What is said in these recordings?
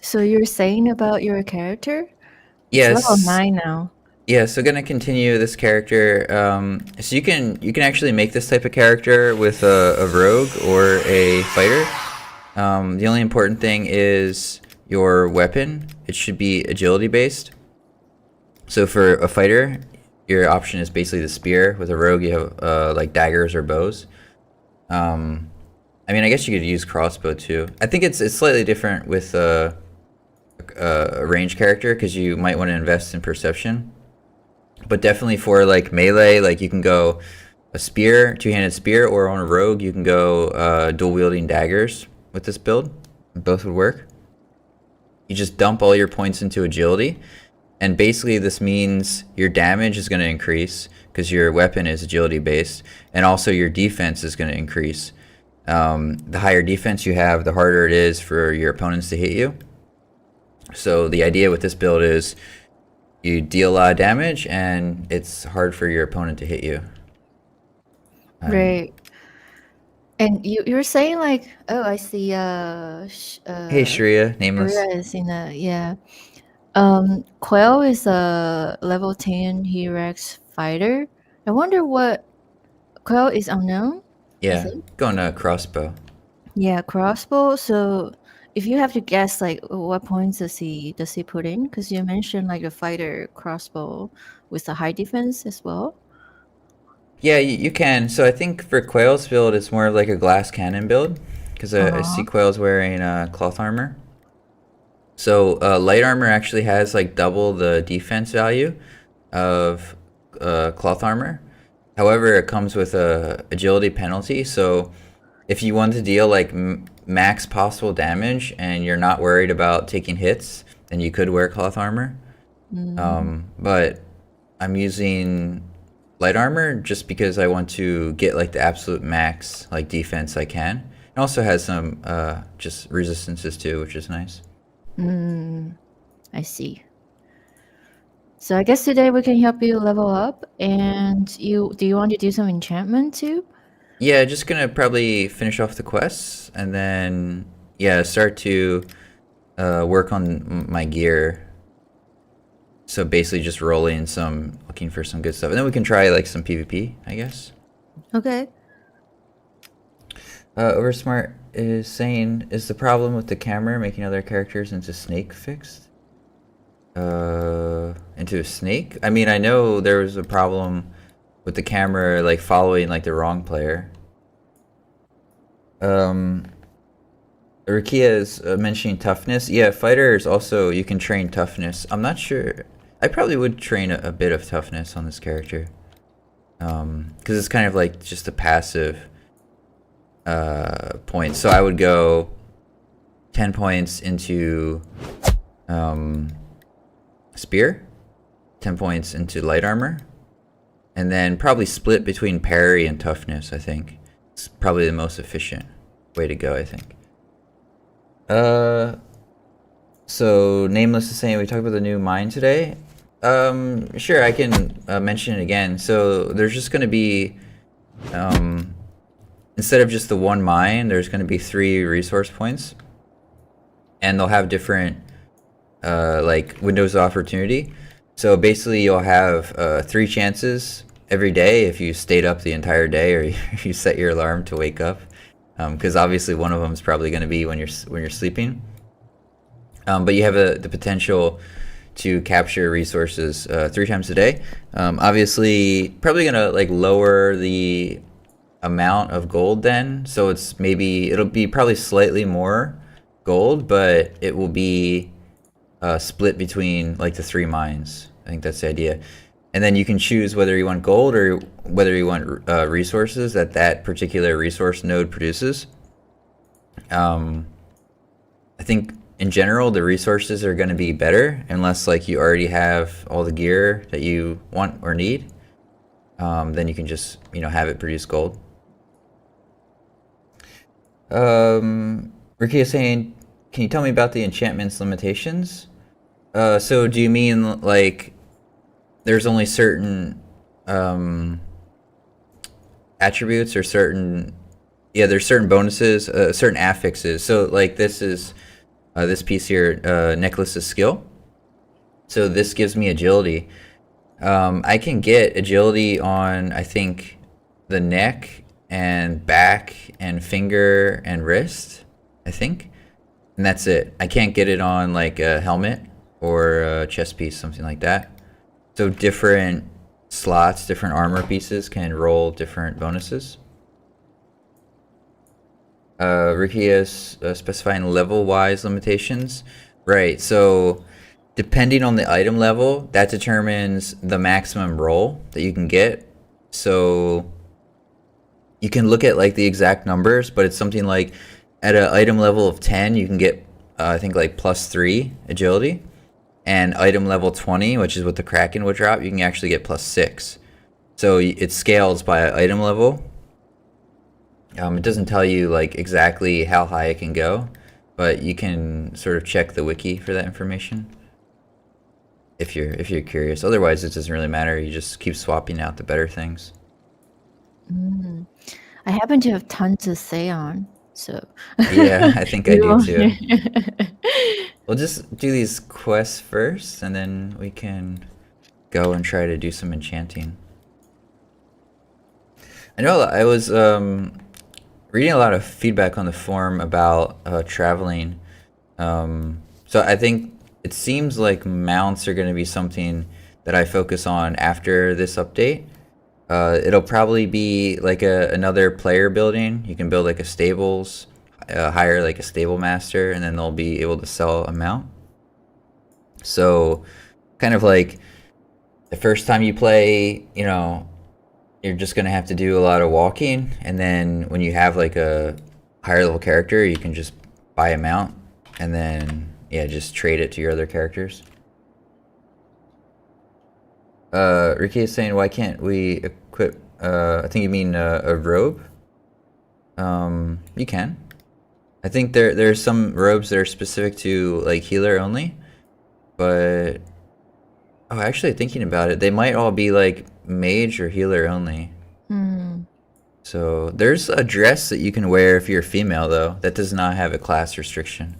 So you're saying about your character? It's level Yes. 9 now. Yeah, so gonna continue this character. So you can actually make this type of character with a rogue or a fighter. The only important thing is your weapon. It should be agility based. So for a fighter, your option is basically the spear. With a rogue, you have like daggers or bows. Um, I mean, I guess you could use crossbow too. I think it's slightly different with a range character because you might want to invest in perception. But definitely for like melee, like you can go a spear, two-handed spear, or on a rogue, you can go dual wielding daggers with this build. Both would work. You just dump all your points into agility, and basically this means your damage is going to increase because your weapon is agility based, and also your defense is going to increase. The higher defense you have, the harder it is for your opponents to hit you. So the idea with this build is you deal a lot of damage, and it's hard for your opponent to hit you. Right. And you're saying like, oh, I see Hey Shreya, Nameless. Sharia is in a, yeah. Quail is a level 10 Herax fighter. I wonder what Quail is unknown, I Yeah, think. going to crossbow. Yeah, crossbow. So if you have to guess like what points does he put in? Because you mentioned like a fighter crossbow with a high defense as well. Yeah, you can. So I think for Quail's build, it's more of like a glass cannon build because I see Uh-huh. Quail's wearing cloth armor. So light armor actually has like double the defense value of cloth armor. However, it comes with a agility penalty. So if you want to deal like max possible damage and you're not worried about taking hits, then you could wear cloth armor. Mm, But I'm using light armor just because I want to get like the absolute max like defense I can. It also has some just resistances too, which is nice. mm, I see. So I guess today we can help you level up. And you want to do some enchantment too? Yeah, just gonna probably finish off the quests and then yeah start to work on my gear. So basically just rolling some, looking for some good stuff, and then we can try like some PvP, I guess. Okay. Oversmart is saying, is the problem with the camera making other characters into snake fixed? Into a snake? I mean, I know there was a problem with the camera like following like the wrong player. Um, Rukia is mentioning toughness. Yeah, fighters also you can train toughness. I'm not sure. I probably would train a bit of toughness on this character. Because it's kind of like just a passive point. So I would go 10 points into spear, 10 points into light armor, and then probably split between parry and toughness. I think it's probably the most efficient way to go, I think. So Nameless is saying we talked about the new mine today. Sure, I can mention it again. So there's just going to be instead of just the one mine, there's going to be 3 resource points, and they'll have different like windows of opportunity. So basically, you'll have 3 chances every day if you stayed up the entire day, or you set your alarm to wake up. Because obviously, one of them is probably going to be when you're sleeping. But you have the potential to capture resources 3 times a day. Obviously, probably gonna like lower the amount of gold then, so it'll be probably slightly more gold, but it will be split between like the 3 mines. I think that's the idea. And then you can choose whether you want gold or whether you want resources that particular resource node produces. I think in general the resources are going to be better unless like you already have all the gear that you want or need. Then you can just have it produce gold. Ricky is saying, can you tell me about the enchantments limitations? So do you mean like there's only certain attributes or certain, yeah, there's certain bonuses, certain affixes. So like this is this piece here, necklace's skill. So this gives me agility. I can get agility on, I think, the neck and back and finger and wrist, I think. And that's it. I can't get it on like a helmet or a chest piece, something like that. So different slots, different armor pieces can roll different bonuses. Ricky is specifying level-wise limitations. Right, so depending on the item level, that determines the maximum roll that you can get. So you can look at like the exact numbers, but it's something like at an item level of 10, you can get, I think, like +3 agility. And item level 20, which is what the Kraken would drop, you can actually get +6. So it scales by item level. It doesn't tell you like exactly how high it can go, but you can sort of check the wiki for that information if you're curious. Otherwise, it doesn't really matter. You just keep swapping out the better things. I happen to have tons to say on, so Yeah, I think I you do will- too. We'll just do these quests first, and then we can go and try to do some enchanting. I know I was reading a lot of feedback on the forum about traveling. So I think it seems like mounts are going to be something that I focus on after this update. It'll probably be like another player building. You can build like a stables, hire like a stable master, and then they'll be able to sell a mount. So kind of like the first time you play, you know, you're just going to have to do a lot of walking. And then when you have like a higher level character, you can just buy a mount and then, yeah, just trade it to your other characters. Ricky is saying, why can't we equip, I think you mean a robe? You can. I think there's some robes that are specific to like healer only, but oh, actually thinking about it, they might all be like mage or healer only. So there's a dress that you can wear if you're female though, that does not have a class restriction.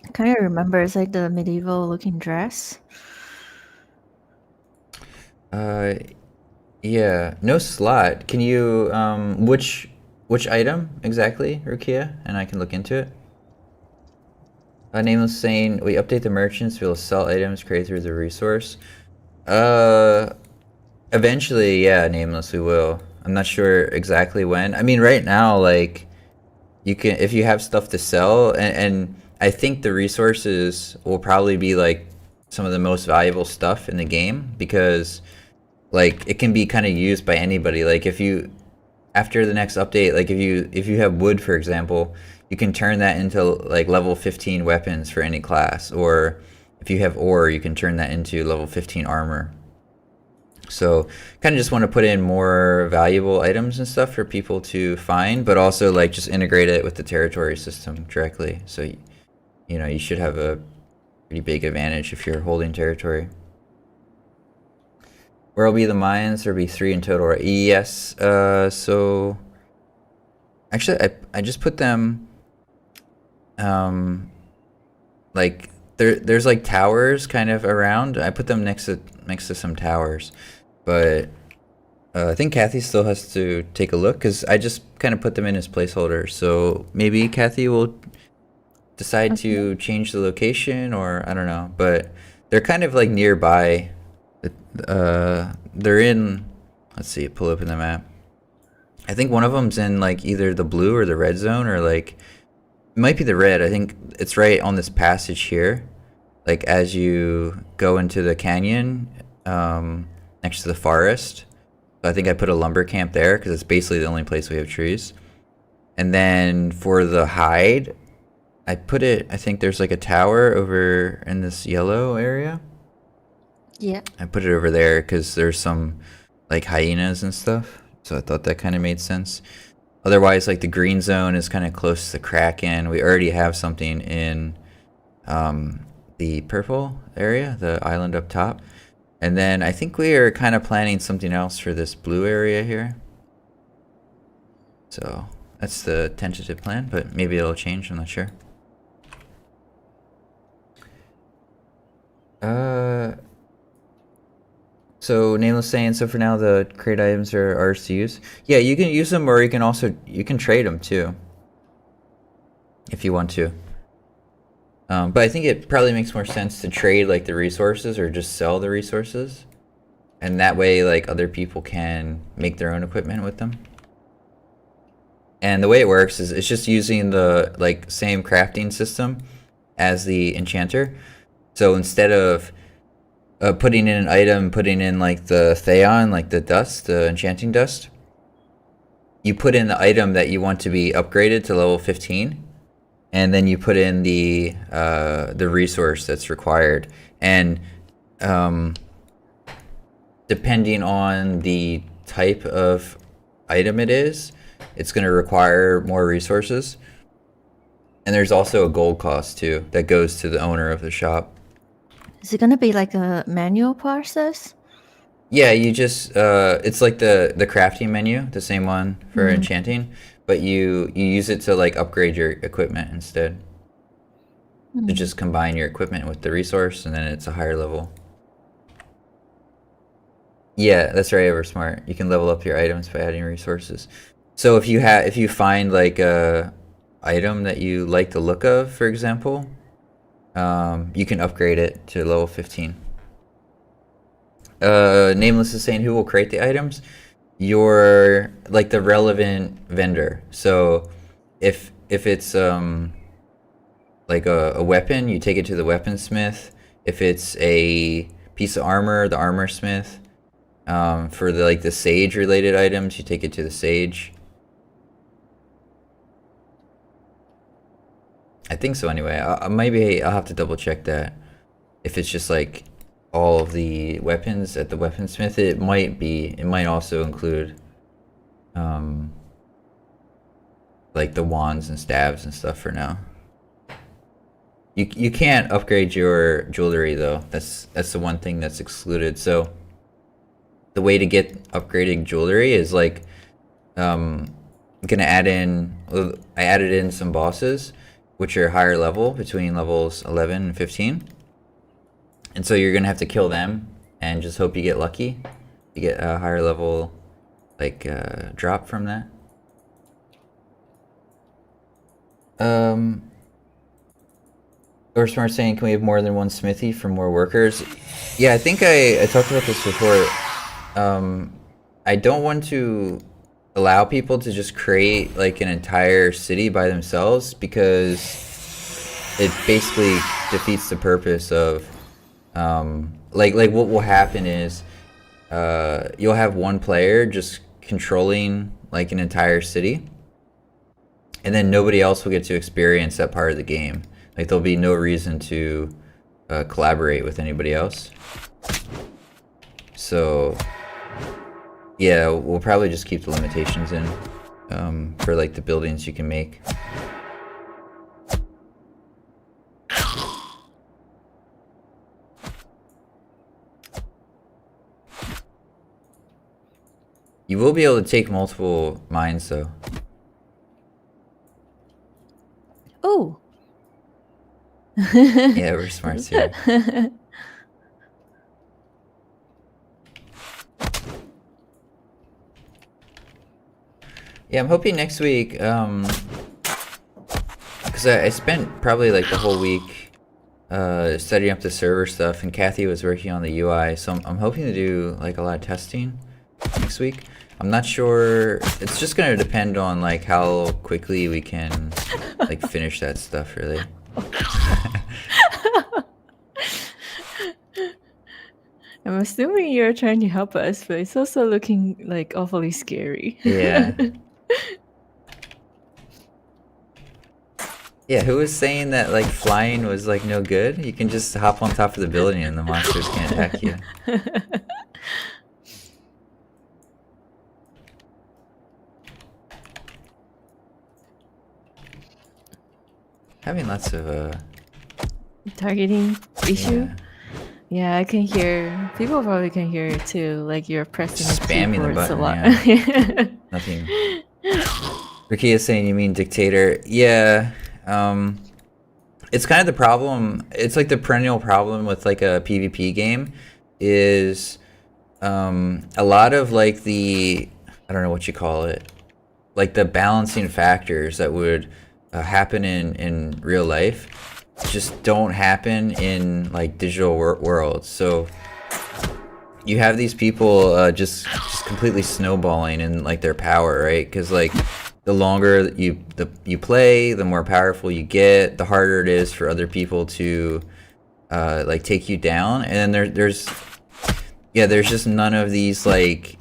I kind of remember it's like the medieval looking dress. Yeah, no slot. Can you which item exactly, Rukia? And I can look into it. Nameless saying we update the merchants, we'll sell items created through the resource. Eventually, yeah, Nameless, we will. I'm not sure exactly when. I mean, right now, like you can, if you have stuff to sell, and I think the resources will probably be like some of the most valuable stuff in the game, because like it can be kind of used by anybody. Like if you, after the next update, like if you have wood, for example, you can turn that into like level 15 weapons for any class, or if you have ore, you can turn that into level 15 armor. So kind of just want to put in more valuable items and stuff for people to find, but also like just integrate it with the territory system directly. So you know, you should have a pretty big advantage if you're holding territory. Where will be the mines? There'll be 3 in total, right? Yes. So actually, I just put them like there's like towers kind of around. I put them next to some towers, but I think Kathy still has to take a look because I just kind of put them in as placeholders. So maybe Kathy will decide to change the location, or I don't know, but they're kind of like nearby. They're in, let's see, pull open the map. I think one of them's in like either the blue or the red zone, or like it might be the red. I think it's right on this passage here, like as you go into the canyon next to the forest. So I think I put a lumber camp there because it's basically the only place we have trees. And then for the hide, I put it, I think there's like a tower over in this yellow area. Yeah. I put it over there because there's some like hyenas and stuff. So I thought that kind of made sense. Otherwise, like the green zone is kind of close to the Kraken. We already have something in the purple area, the island up top. And then I think we are kind of planning something else for this blue area here. So That's the tentative plan, but maybe it'll change. I'm not sure. So Nameless saying, so for now the crate items are ours to use. Yeah, you can use them, or you can trade them too, if you want to. But I think it probably makes more sense to trade like the resources or just sell the resources, and that way like other people can make their own equipment with them. And the way it works is it's just using the like same crafting system as the enchanter. So instead of putting in an item, putting in like the Theon, like the dust, the enchanting dust, you put in the item that you want to be upgraded to level 15, and then you put in the resource that's required. And depending on the type of item it is, it's going to require more resources. And there's also a gold cost too that goes to the owner of the shop. Is it gonna be like a manual process? Yeah, you just it's like the crafting menu, the same one for enchanting, but you use it to like upgrade your equipment instead. To just combine your equipment with the resource, and then it's a higher level. Yeah, that's right, Eversmart. You can level up your items by adding resources. So if you find like a item that you like the look of, for example, you can upgrade it to level 15. Nameless is saying, who will crate the items? You're like the relevant vendor. So if it's like a weapon, you take it to the weaponsmith. If it's a piece of armor, the armor smith. For the like the sage related items, you take it to the sage. I think so anyway. Maybe I'll have to double check that. If it's just like all of the weapons at the weaponsmith, it might also include like the wands and staves and stuff for now. You can't upgrade your jewelry though. That's the one thing that's excluded. So the way to get upgraded jewelry is like I'm gonna I added in some bosses which are higher level, between levels 11 and 15. And so you're gonna have to kill them and just hope you get lucky. You get a higher level like drop from that. Or Smart saying, can we have more than one smithy for more workers? Yeah, I think I talked about this before. I don't want to allow people to just create like an entire city by themselves, because it basically defeats the purpose of like what will happen is you'll have one player just controlling like an entire city, and then nobody else will get to experience that part of the game. Like there'll be no reason to collaborate with anybody else. So yeah, we'll probably just keep the limitations in for like the buildings you can make. You will be able to take multiple mines though. Oh. Yeah, we're smart too. Yeah, I'm hoping next week, because I spent probably like the whole week setting up the server stuff, and Kathy was working on the UI, so I'm hoping to do like a lot of testing next week. I'm not sure, it's just gonna depend on like how quickly we can like finish that stuff, really. I'm assuming you're trying to help us, but it's also looking like awfully scary. Yeah. Yeah, who was saying that like flying was like no good? You can just hop on top of the building and the monsters can't attack you. Having lots of targeting issue. yeah. Yeah, I can hear. People probably can hear it too. Like you're pressing the Spamming the keyboards button, a lot. yeah. Nothing. Ricky is saying you mean dictator. Yeah. It's kind of the problem. It's like the perennial problem with like a PvP game is a lot of like the, I don't know what you call it, like the balancing factors that would happen in real life just don't happen in like digital worlds. So you have these people just completely snowballing in like their power, right? Because like the longer you play, the more powerful you get, the harder it is for other people to like take you down. And then there's just none of these like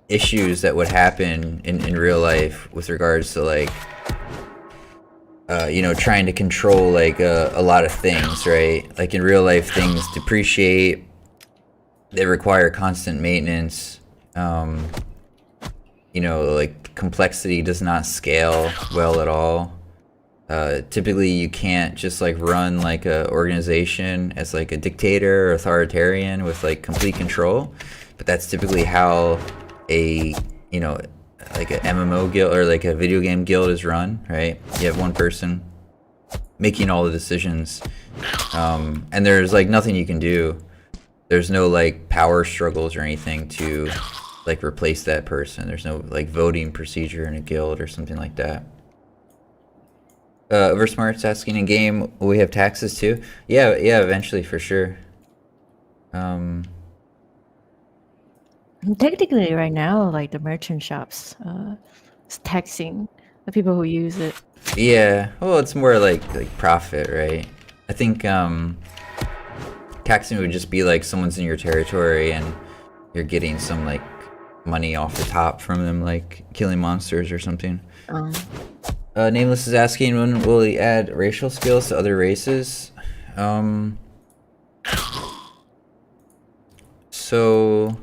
issues that would happen in real life with regards to like trying to control like a lot of things, right? Like in real life, things depreciate. They require constant maintenance. Like complexity does not scale well at all. Typically, you can't just like run like a organization as like a dictator or authoritarian with like complete control. But that's typically how a like a MMO guild or like a video game guild is run, right? You have one person making all the decisions, and there's like nothing you can do. There's no like power struggles or anything to like replace that person. There's no like voting procedure in a guild or something like that. Oversmart's asking, in game will we have taxes too? Yeah, eventually for sure. Technically, right now, like the merchant shops, is taxing the people who use it. Yeah, well, it's more like profit, right? I think taxing would just be like someone's in your territory and you're getting some like money off the top from them, like killing monsters or something. Nameless is asking, when will he add racial skills to other races? So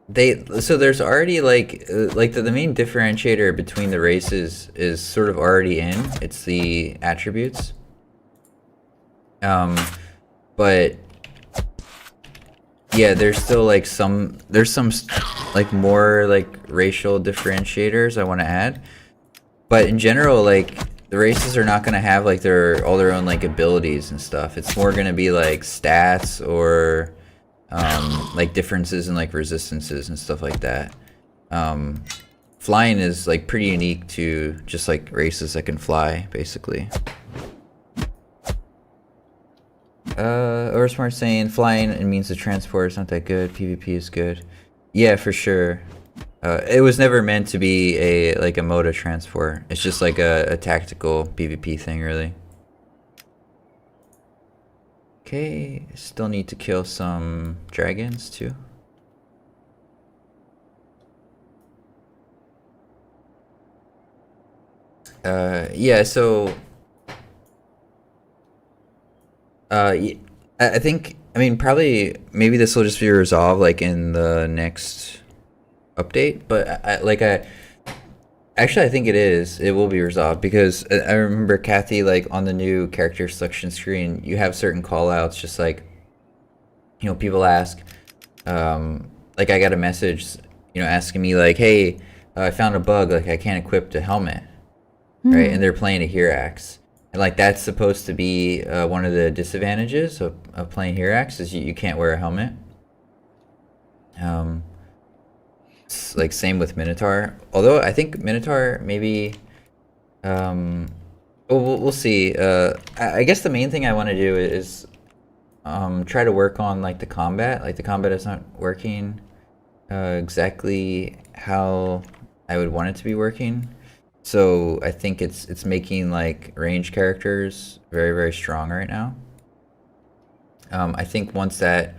there's already like the main differentiator between the races is sort of already in. It's the attributes. But yeah, there's still like some like more like racial differentiators I want to add. But in general, like the races are not going to have like all their own like abilities and stuff. It's more going to be like stats or like differences in like resistances and stuff like that. Flying is like pretty unique to just like races that can fly, basically. Orsmart saying flying, it means the transport is not that good. PvP is good. Yeah, for sure. It was never meant to be a mode of transport. It's just like a tactical PvP thing, really. Okay, still need to kill some dragons too. Yeah, so I think, I mean, probably maybe this will just be resolved like in the next update, but actually I think it will be resolved, because I remember Kathy, like on the new character selection screen, you have certain call outs, just like, people ask, like I got a message, asking me like, hey, I found a bug, like I can't equip the helmet, right? And they're playing a Hirax. And like that's supposed to be one of the disadvantages of playing Hirax, is you can't wear a helmet. Like same with Minotaur. Although I think Minotaur maybe, we'll see. I guess the main thing I want to do is try to work on like the combat. Like the combat is not working exactly how I would want it to be working. So I think it's making like range characters very, very strong right now. I think once that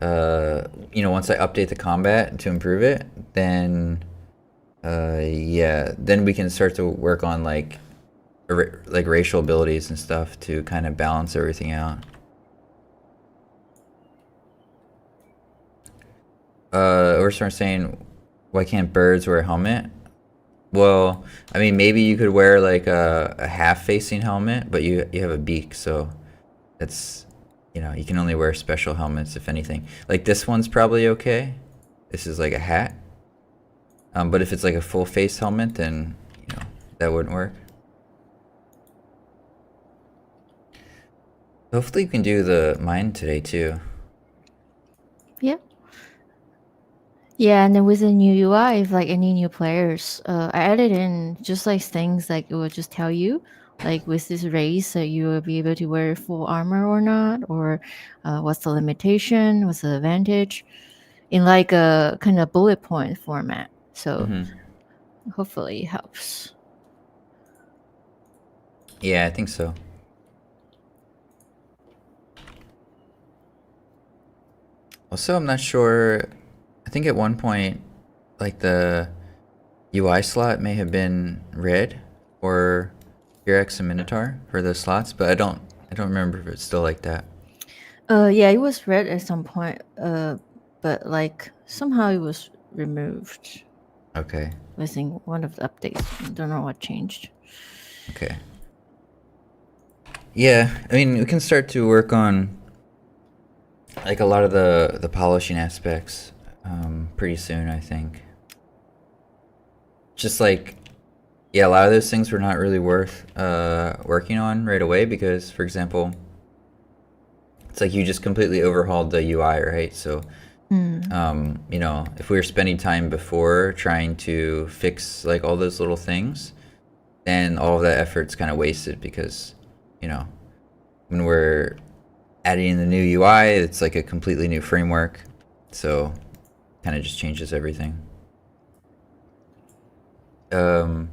once I update the combat to improve it, then then we can start to work on like racial abilities and stuff to kind of balance everything out. We're starting saying, why can't birds wear a helmet? Well, I mean, maybe you could wear like a half-facing helmet, but you have a beak, so that's, you can only wear special helmets, if anything. Like this one's probably okay. This is like a hat. But if it's like a full face helmet, then that wouldn't work. Hopefully you can do the mine today too. Yeah. Yeah, and then with the new UI, if like any new players, I added in just like things like it will just tell you, like with this race that you will be able to wear full armor or not, or what's the limitation, what's the advantage, in like a kind of bullet point format. So hopefully it helps. Yeah, I think so. Also, I'm not sure. I think at one point, like the UI slot may have been red or Eris and Minotaur for the slots, but I don't remember if it's still like that. Yeah, it was red at some point, but like somehow it was removed Okay. within one of the updates. I don't know what changed. Okay. Yeah, I mean, we can start to work on like a lot of the polishing aspects pretty soon, I think. Just like, yeah, a lot of those things were not really worth working on right away because, for example, it's like you just completely overhauled the UI, right? So, if we were spending time before trying to fix like all those little things, then all of that effort's kind of wasted because, when we're adding in the new UI, it's like a completely new framework. So, kind of just changes everything. Eversmart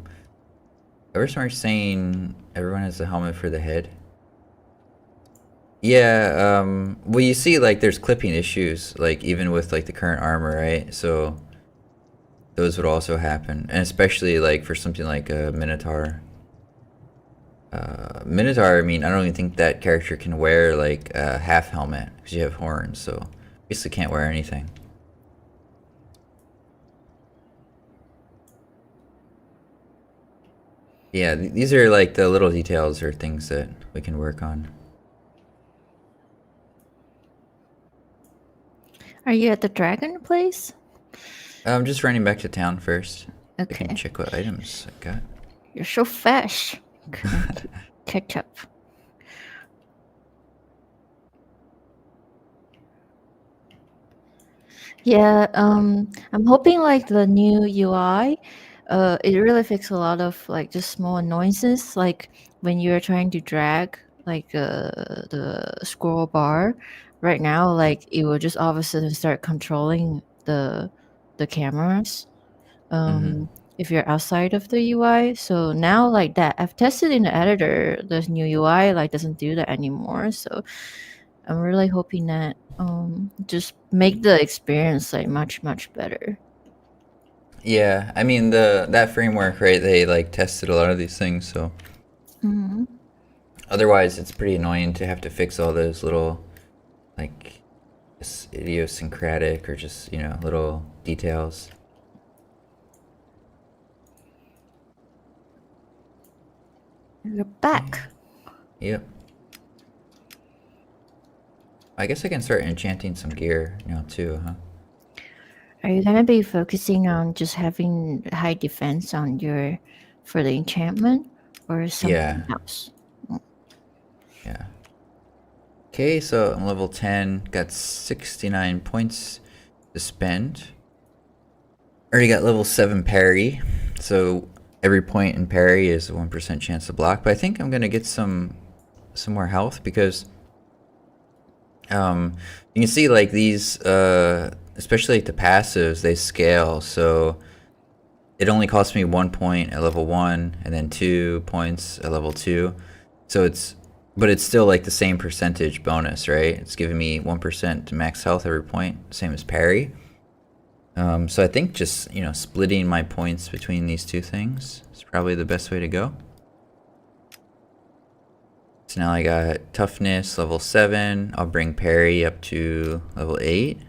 saying everyone has a helmet for the head. Yeah, well, you see, like, there's clipping issues, like, even with, like, the current armor, right? So, those would also happen. And especially, like, for something like a Minotaur. Minotaur, I mean, I don't even think that character can wear, like, a half helmet, because you have horns, so basically can't wear anything. Yeah, these are, like, the little details or things that we can work on. Are you at the dragon place? I'm just running back to town first. I can Okay. check what items I got. You're so fast. Catch up. Yeah, I'm hoping like the new UI, it really fixes a lot of like just small annoyances, like when you're trying to drag like the scroll bar. Right now, like it will just all of a sudden start controlling the cameras. Um, if you're outside of the UI. So now like that, I've tested in the editor, the new UI like doesn't do that anymore. So I'm really hoping that just make the experience like much better. Yeah, I mean that framework, right? They like tested a lot of these things, so Mhm. otherwise it's pretty annoying to have to fix all those little like just idiosyncratic or just little details. You're Okay. back. Yep. I guess I can start enchanting some gear, too, huh? Are you gonna be focusing on just having high defense on your for the enchantment or something Yeah. else? Yeah. Okay, so I'm level 10, got 69 points to spend. Already got level 7 parry, so every point in parry is a 1% chance to block. But I think I'm gonna get some more health because you can see like these, especially like the passives, they scale. So it only costs me 1 point at level 1, and then 2 points at level 2. So but it's still like the same percentage bonus, right? It's giving me 1% to max health every point, same as parry. So I think just, splitting my points between these two things is probably the best way to go. So now I got toughness level 7. I'll bring parry up to level 8.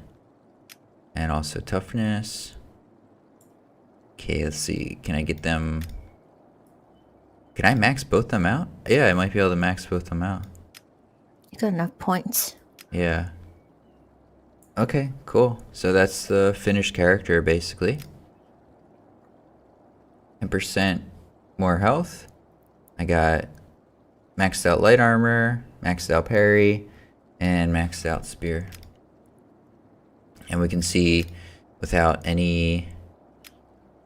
And also toughness. Okay, let's see. Can I get them? Can I max both them out? Yeah, I might be able to max both them out. You got enough points. Yeah. Okay, cool. So that's the finished character, basically. 10% more health. I got maxed out light armor, maxed out parry, and maxed out spear. And we can see without any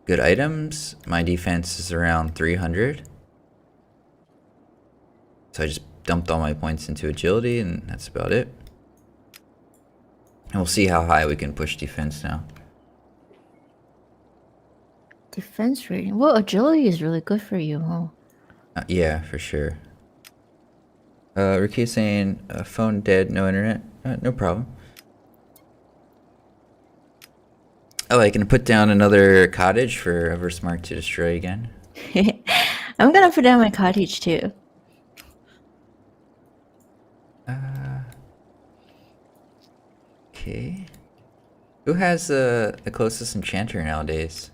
good items, my defense is around 300. So I just dumped all my points into agility, and that's about it. And we'll see how high we can push defense now. Defense rating. Well, agility is really good for you, huh? Yeah, for sure. Ricky is saying, phone dead, no internet. No problem. Oh, I can put down another cottage for Eversmart to destroy again. I'm gonna put down my cottage too. Okay. Who has the closest enchanter nowadays?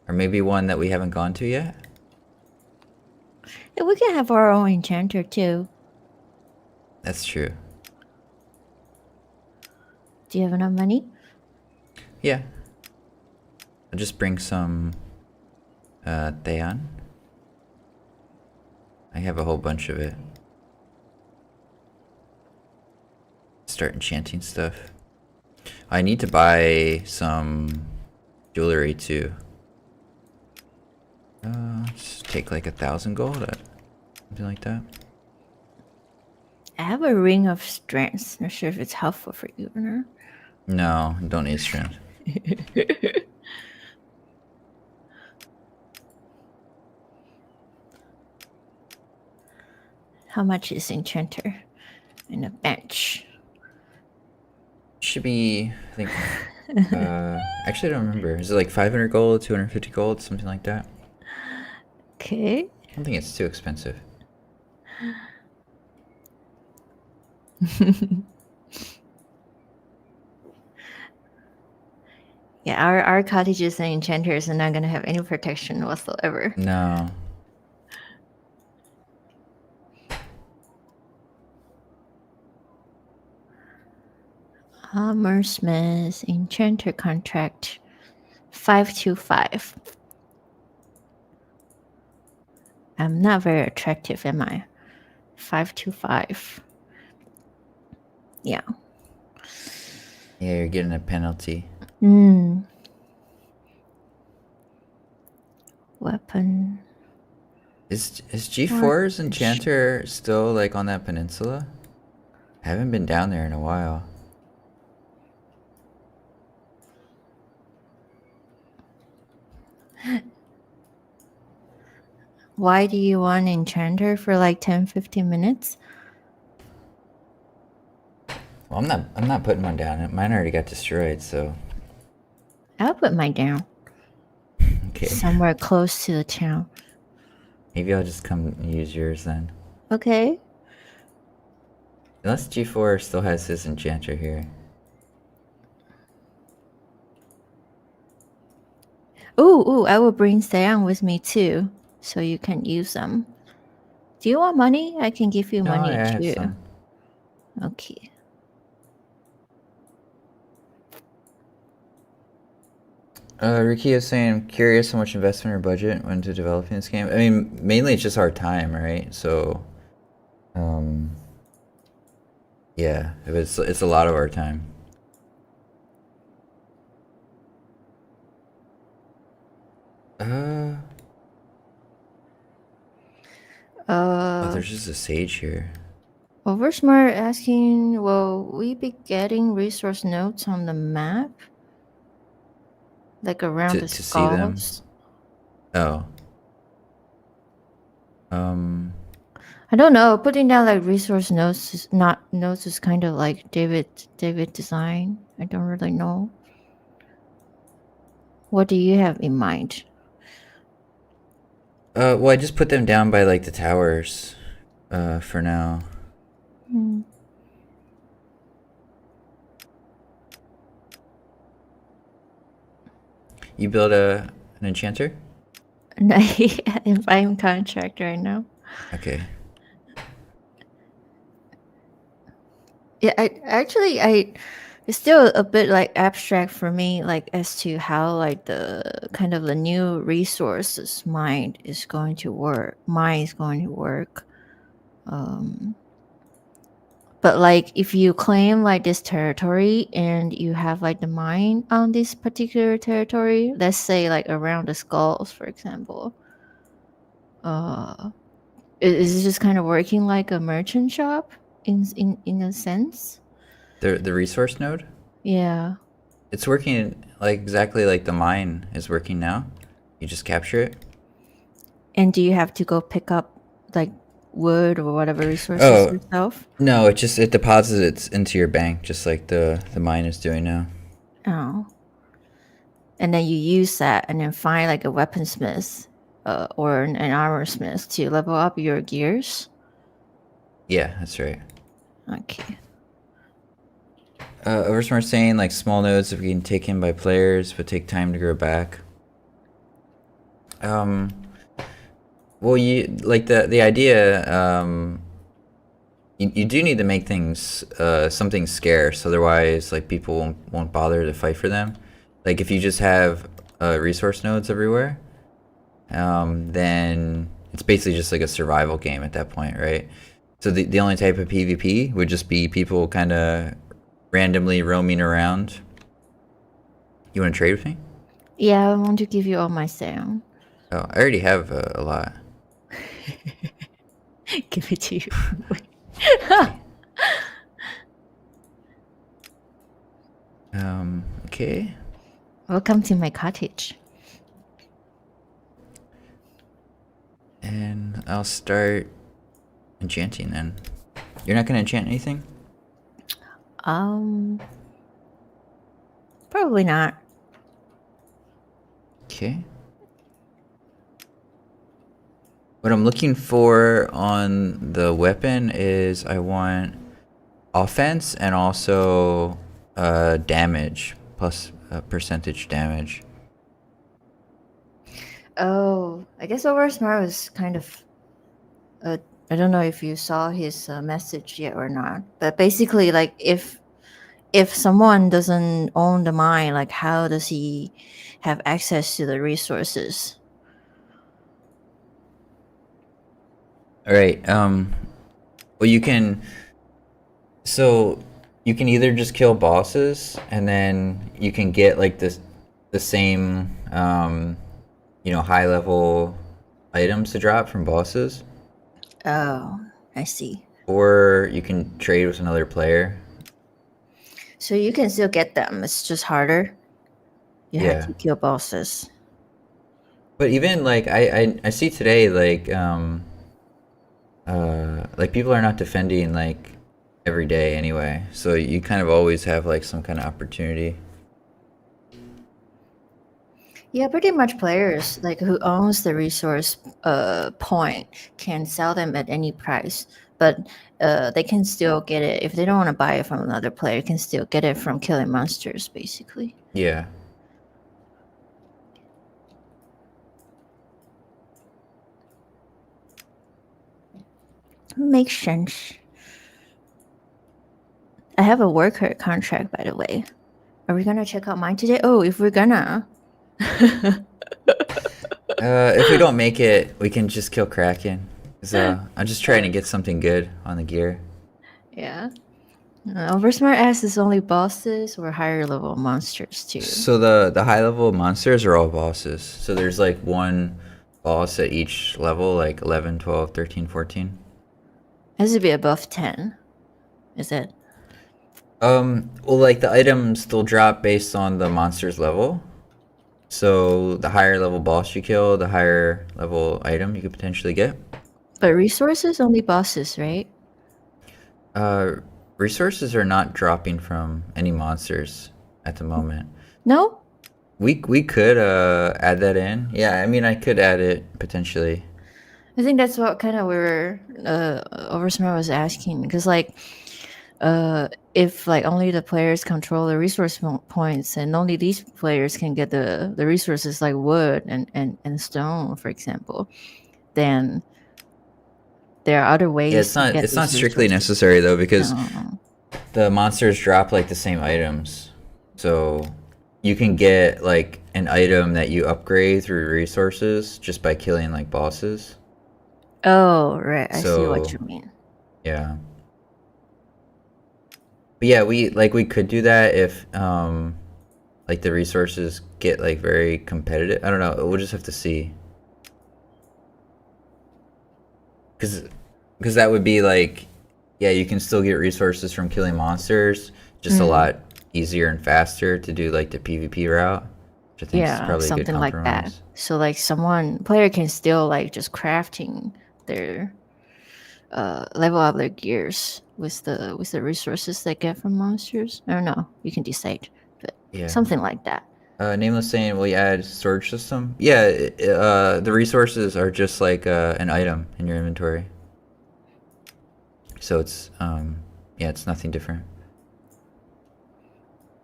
Or maybe one that we haven't gone to yet? Yeah, we can have our own enchanter too. That's true. Do you have enough money? Yeah. I'll just bring some Theon. I have a whole bunch of it. Start enchanting stuff. I need to buy some jewelry too. Just take like 1,000 gold, something like that. I have a ring of strength. Not sure if it's helpful for you or not. No, don't need strength. How much is enchanter? And a bench. Should be, I think, actually I don't remember. Is it like 500 gold, 250 gold, something like that? Okay. I don't think it's too expensive. Yeah, our cottages and enchanters are not gonna have any protection whatsoever. No. Armorsmith enchanter contract 525. I'm not very attractive, am I? 525. Yeah. Yeah, you're getting a penalty. Weapon. Is G4's enchanter still like on that peninsula? I haven't been down there in a while. Why do you want enchanter for like 10-15 minutes? Well, I'm not putting one down. Mine already got destroyed, so I'll put mine down. okay. Somewhere close to the town. Maybe I'll just come use yours then. Okay. Unless G4 still has his enchanter here. Ooh, I will bring Sayan with me too, so you can use them. Do you want money? I can give you money I have too. some. Okay. Ricky is saying, I'm curious how much investment or budget went into developing this game. I mean, mainly it's just our time, right? So, yeah, it's a lot of our time. Oh, there's just a sage here. Oversmart asking, will we be getting resource notes on the map? Like around the to see them. skulls? Oh. I don't know. Putting down like resource notes is kind of like David design. I don't really know. What do you have in mind? Well, I just put them down by like the towers, for now. You build an enchanter? No, if I'm contract right now. Okay. Yeah, I It's still a bit like abstract for me, like as to how like the kind of the new resources mind is going to work. Mine is going to work. Um, but like if you claim like this territory and you have like the mine on this particular territory, let's say like around the skulls, for example, uh, is it just kind of working like a merchant shop in a sense? The resource node. Yeah. It's working like exactly like the mine is working now. You just capture it. And do you have to go pick up like wood or whatever resources Oh yourself? no, it deposits it into your bank just like the mine is doing now. Oh. And then you use that and then find like a weaponsmith or an armor smith to level up your gears. Yeah, that's right. Okay. Oversmart saying like small nodes if we can take in by players but take time to grow back. Well, you like the idea. You do need to make things something scarce, otherwise like people won't bother to fight for them. Like if you just have resource nodes everywhere, then it's basically just like a survival game at that point, right? So the only type of PvP would just be people kind of randomly roaming around. You want to trade with me? Yeah, I want to give you all my sound. Oh, I already have a lot. Give it to you. Okay. Welcome to my cottage. And I'll start enchanting then. You're not gonna enchant anything? Probably not. Okay. What I'm looking for on the weapon is I want offense and also damage plus percentage damage. Oh, I guess Oversmart was kind of. I don't know if you saw his message yet or not, but basically, like if someone doesn't own the mine, like how does he have access to the resources? All right. Well, you can. So you can either just kill bosses, and then you can get like the same high level items to drop from bosses, Oh, I see. or you can trade with another player. So you can still get them. It's just harder. You have Yeah. to kill bosses. But even like I see today like people are not defending like every day anyway. So you kind of always have like some kind of opportunity. Yeah, pretty much players like who owns the resource point can sell them at any price, but they can still get it if they don't want to buy it from another player. Can still get it from killing monsters, basically. Yeah. Makes sense. I have a worker contract, by the way. Are we gonna check out mine today? Oh, if we're gonna. If we don't make it, we can just kill Kraken. 'Cause, I'm just trying to get something good on the gear. Yeah. Oversmart asks is only bosses or higher level monsters too. So the high level monsters are all bosses. So there's like one boss at each level, like 11, 12, 13, 14. It has to be above 10. Is it? Well, like the items still drop based on the monster's level. So the higher level boss you kill, the higher level item you could potentially get. But resources only bosses, right? Resources are not dropping from any monsters at the moment. No? We could add that in. Yeah, I mean I could add it potentially. I think that's what kind of we were Oversmart was asking because like if like only the players control the resource points and only these players can get the resources like wood and stone, for example, then there are other Yeah, ways to get it's not these strictly resources. necessary though because No. the monsters drop like the same items, so you can get like an item that you upgrade through resources just by killing like bosses. Oh, right. I see what So you mean. yeah, but yeah, we could do that if like the resources get like very competitive. I don't know. We'll just have to see. Because that would be like, yeah, you can still get resources from killing monsters, just a Mm, lot easier and faster to do like the PvP route, which I think is yeah, probably a good something like that. compromise. So like player can still like just crafting their level up their gears with the resources they get from monsters. I don't know. You can decide, but Yeah. something like that. Nameless saying, will you add storage system? Yeah, the resources are just like an item in your inventory. So it's, yeah, it's nothing different.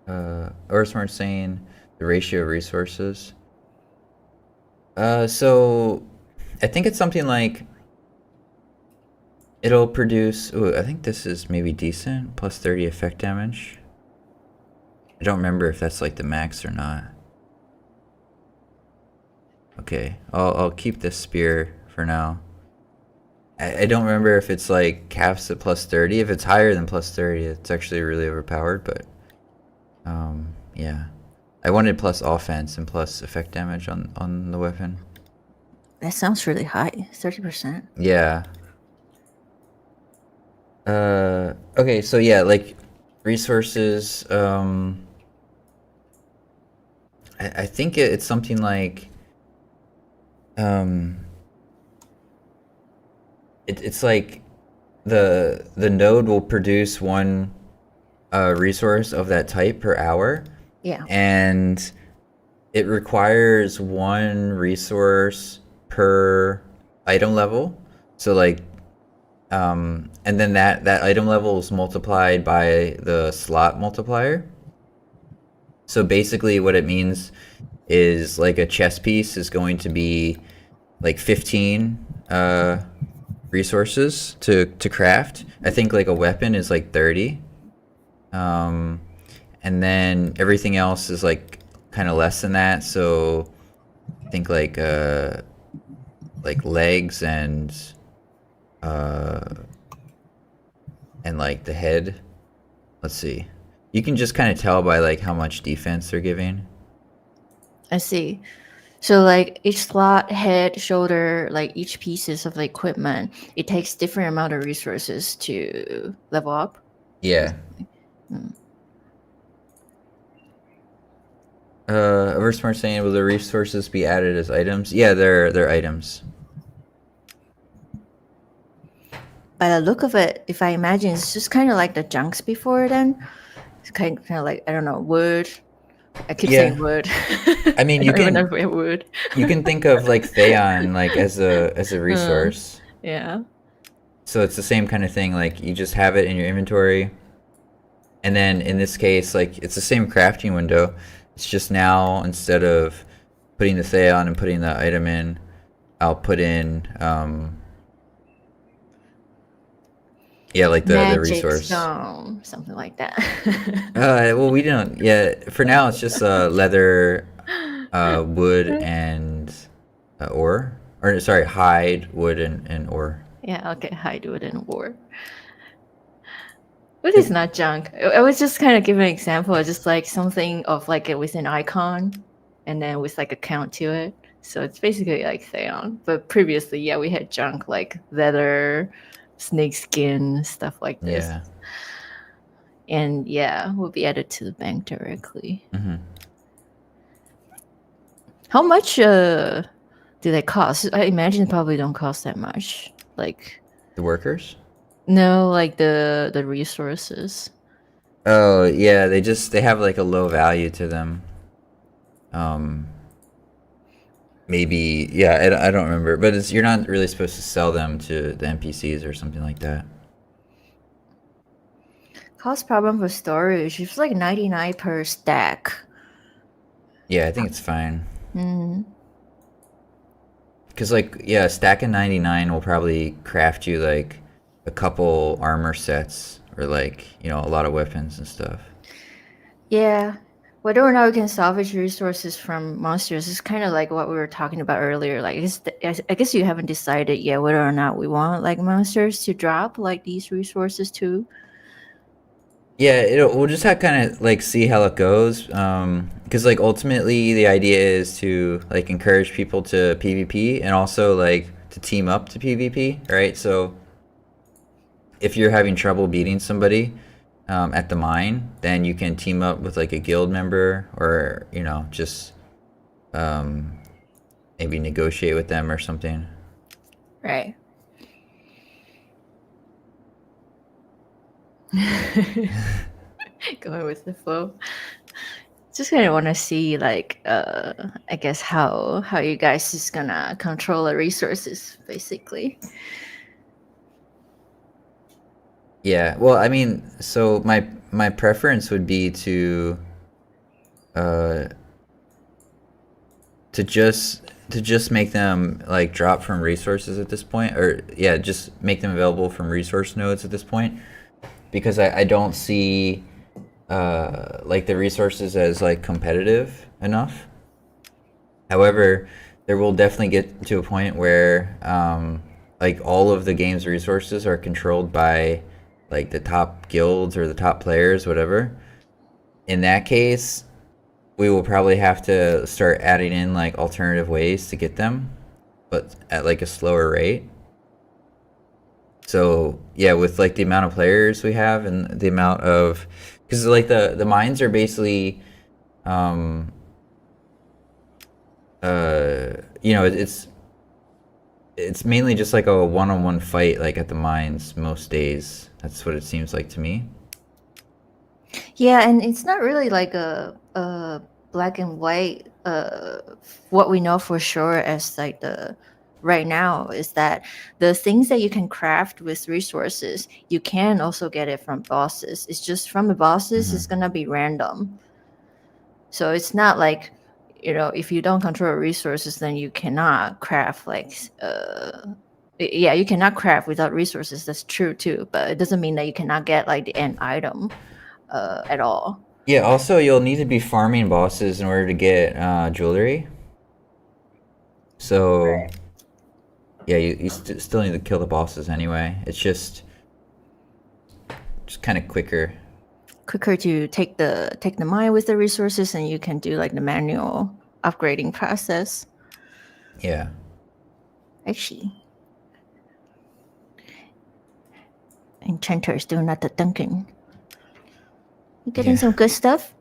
Or smart saying the ratio of resources. So I think it's something like it'll produce. Ooh, I think this is maybe decent. Plus 30 effect damage. I don't remember if that's like the max or not. Okay, I'll keep this spear for now. I don't remember if it's like caps at plus 30. If it's higher than plus 30, it's actually really overpowered. But yeah, I wanted plus offense and plus effect damage on the weapon. That sounds really high. 30%. Yeah. Okay, so yeah, like resources. I think it's something like um, it's like the node will produce one resource of that type per hour, Yeah. and it requires one resource per item level. So like and then that item level is multiplied by the slot multiplier. So basically what it means is like a chess piece is going to be like 15 resources to craft. I think like a weapon is like 30. Um, and then everything else is like kind of less than that. So I think like legs uh and like the head. Let's see. You can just kind of tell by like how much defense they're giving. I see. So like each slot, head, shoulder, like each pieces of the equipment, it takes different amount of resources to level up. Yeah. Mm. Smart saying, will the resources be added as items? Yeah, they're items. By the look of it, if I imagine, it's just kind of like the junks before then. It's kind of like, I don't know, wood. I keep Yeah. saying wood. I mean, I don't even know if we have wood. you can think of like Theon like as a resource. Yeah. So it's the same kind of thing. Like you just have it in your inventory, and then in this case, like it's the same crafting window. It's just now instead of putting the Theon and putting the item in, I'll put in yeah, like the Magic resource. stone, something like that. Well, we don't. Yeah, for now it's just leather, wood, and ore. Or sorry, hide, wood, and ore. Yeah, okay, hide wood and war. Wood is not junk. I was just kind of giving an example of just like something of like it with an icon and then with like a count to it. So it's basically like Theon. But previously, yeah, we had junk like leather, snake skin, stuff like this. Yeah. And yeah, will be added to the bank directly. Mm-hmm. How much do they cost? I imagine they probably don't cost that much. Like The workers? no, like the resources. Oh yeah, they have like a low value to them. Maybe yeah, I don't remember, but you're not really supposed to sell them to the NPCs or something like that. Cost problem for storage. It's like 99 per stack. Yeah, I think it's fine. Mm. Cause like yeah, stack of 99 will probably craft you like a couple armor sets or like, a lot of weapons and stuff. Yeah. Whether or not we can salvage resources from monsters is kind of like what we were talking about earlier. Like, I guess you haven't decided yet whether or not we want like monsters to drop like these resources too. Yeah, we'll just have kind of like see how it goes. Because like ultimately the idea is to like encourage people to PvP and also like to team up to PvP, right? So if you're having trouble beating somebody at the mine, then you can team up with like a guild member, or just maybe negotiate with them or something. Right. Going with the flow. Just kind of want to see like I guess how you guys is gonna control the resources basically. Yeah, well, I mean, so my preference would be uh to just make them like drop from resources at this point, or yeah, just make them available from resource nodes at this point, because I don't see like the resources as like competitive enough. However, there will definitely get to a point where like all of the game's resources are controlled by like the top guilds or the top players, whatever. In that case, we will probably have to start adding in like alternative ways to get them, but at like a slower rate. So yeah, with like the amount of players we have and the amount of, because like the mines are basically um it's mainly just like a one-on-one fight like at the mines most days. That's what it seems like to me. Yeah, and it's not really like a black and white. What we know for sure as like the right now is that the things that you can craft with resources, you can also get it from bosses. It's just from the bosses, Hmm. it's gonna be random. So it's not like if you don't control resources, then you cannot craft like yeah, you cannot craft without resources. That's true too, but it doesn't mean that you cannot get like the end item at all. Yeah, also you'll need to be farming bosses in order to get jewelry. So Right. yeah, you still need to kill the bosses anyway. It's just kind of quicker. Quicker to take the mine with the resources, and you can do like the manual upgrading process. Yeah. Actually, enchanters doing at the dunking. You getting Yeah. some good stuff?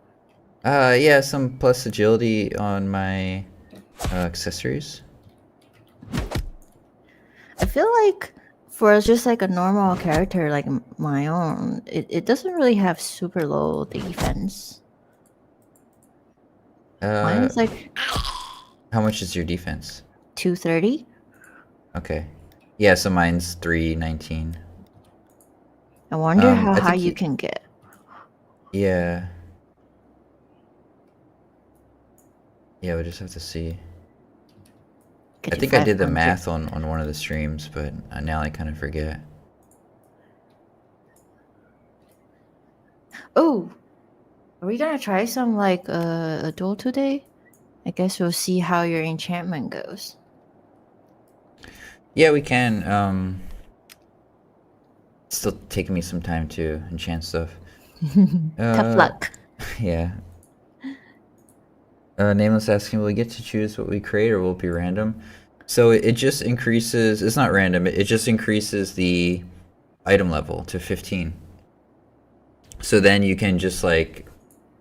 Yeah, some plus agility on my accessories. I feel like for just like a normal character like my own, it doesn't really have super low defense. Uh, Mine's like how much is your defense? 230. Okay. Yeah, so mine's 319. I wonder how I high think you can get. yeah. Yeah, we just have to see. Get I to think I did the 500. math on one of the streams, but now I kind of forget. Oh, are we gonna try some like a duel today? I guess we'll see how your enchantment goes. Yeah, we can. It's still taking me some time to enchant stuff. Tough Uh, luck. yeah. Nameless asking, will we get to choose what we create or will it be random? So it just increases, it's not random, it just increases the item level to 15. So then you can just like,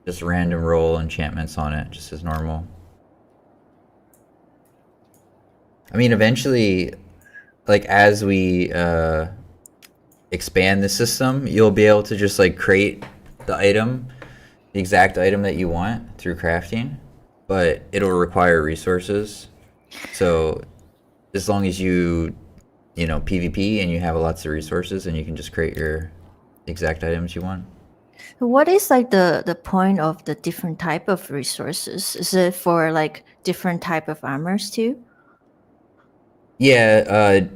just random roll enchantments on it, just as normal. I mean, eventually, like as we expand the system, you'll be able to just like create the item, the exact item that you want through crafting, but it'll require resources. So as long as you PvP and you have lots of resources, and you can just create your exact items you want. What is like the point of the different type of resources? Is it for like different type of armors too? Yeah,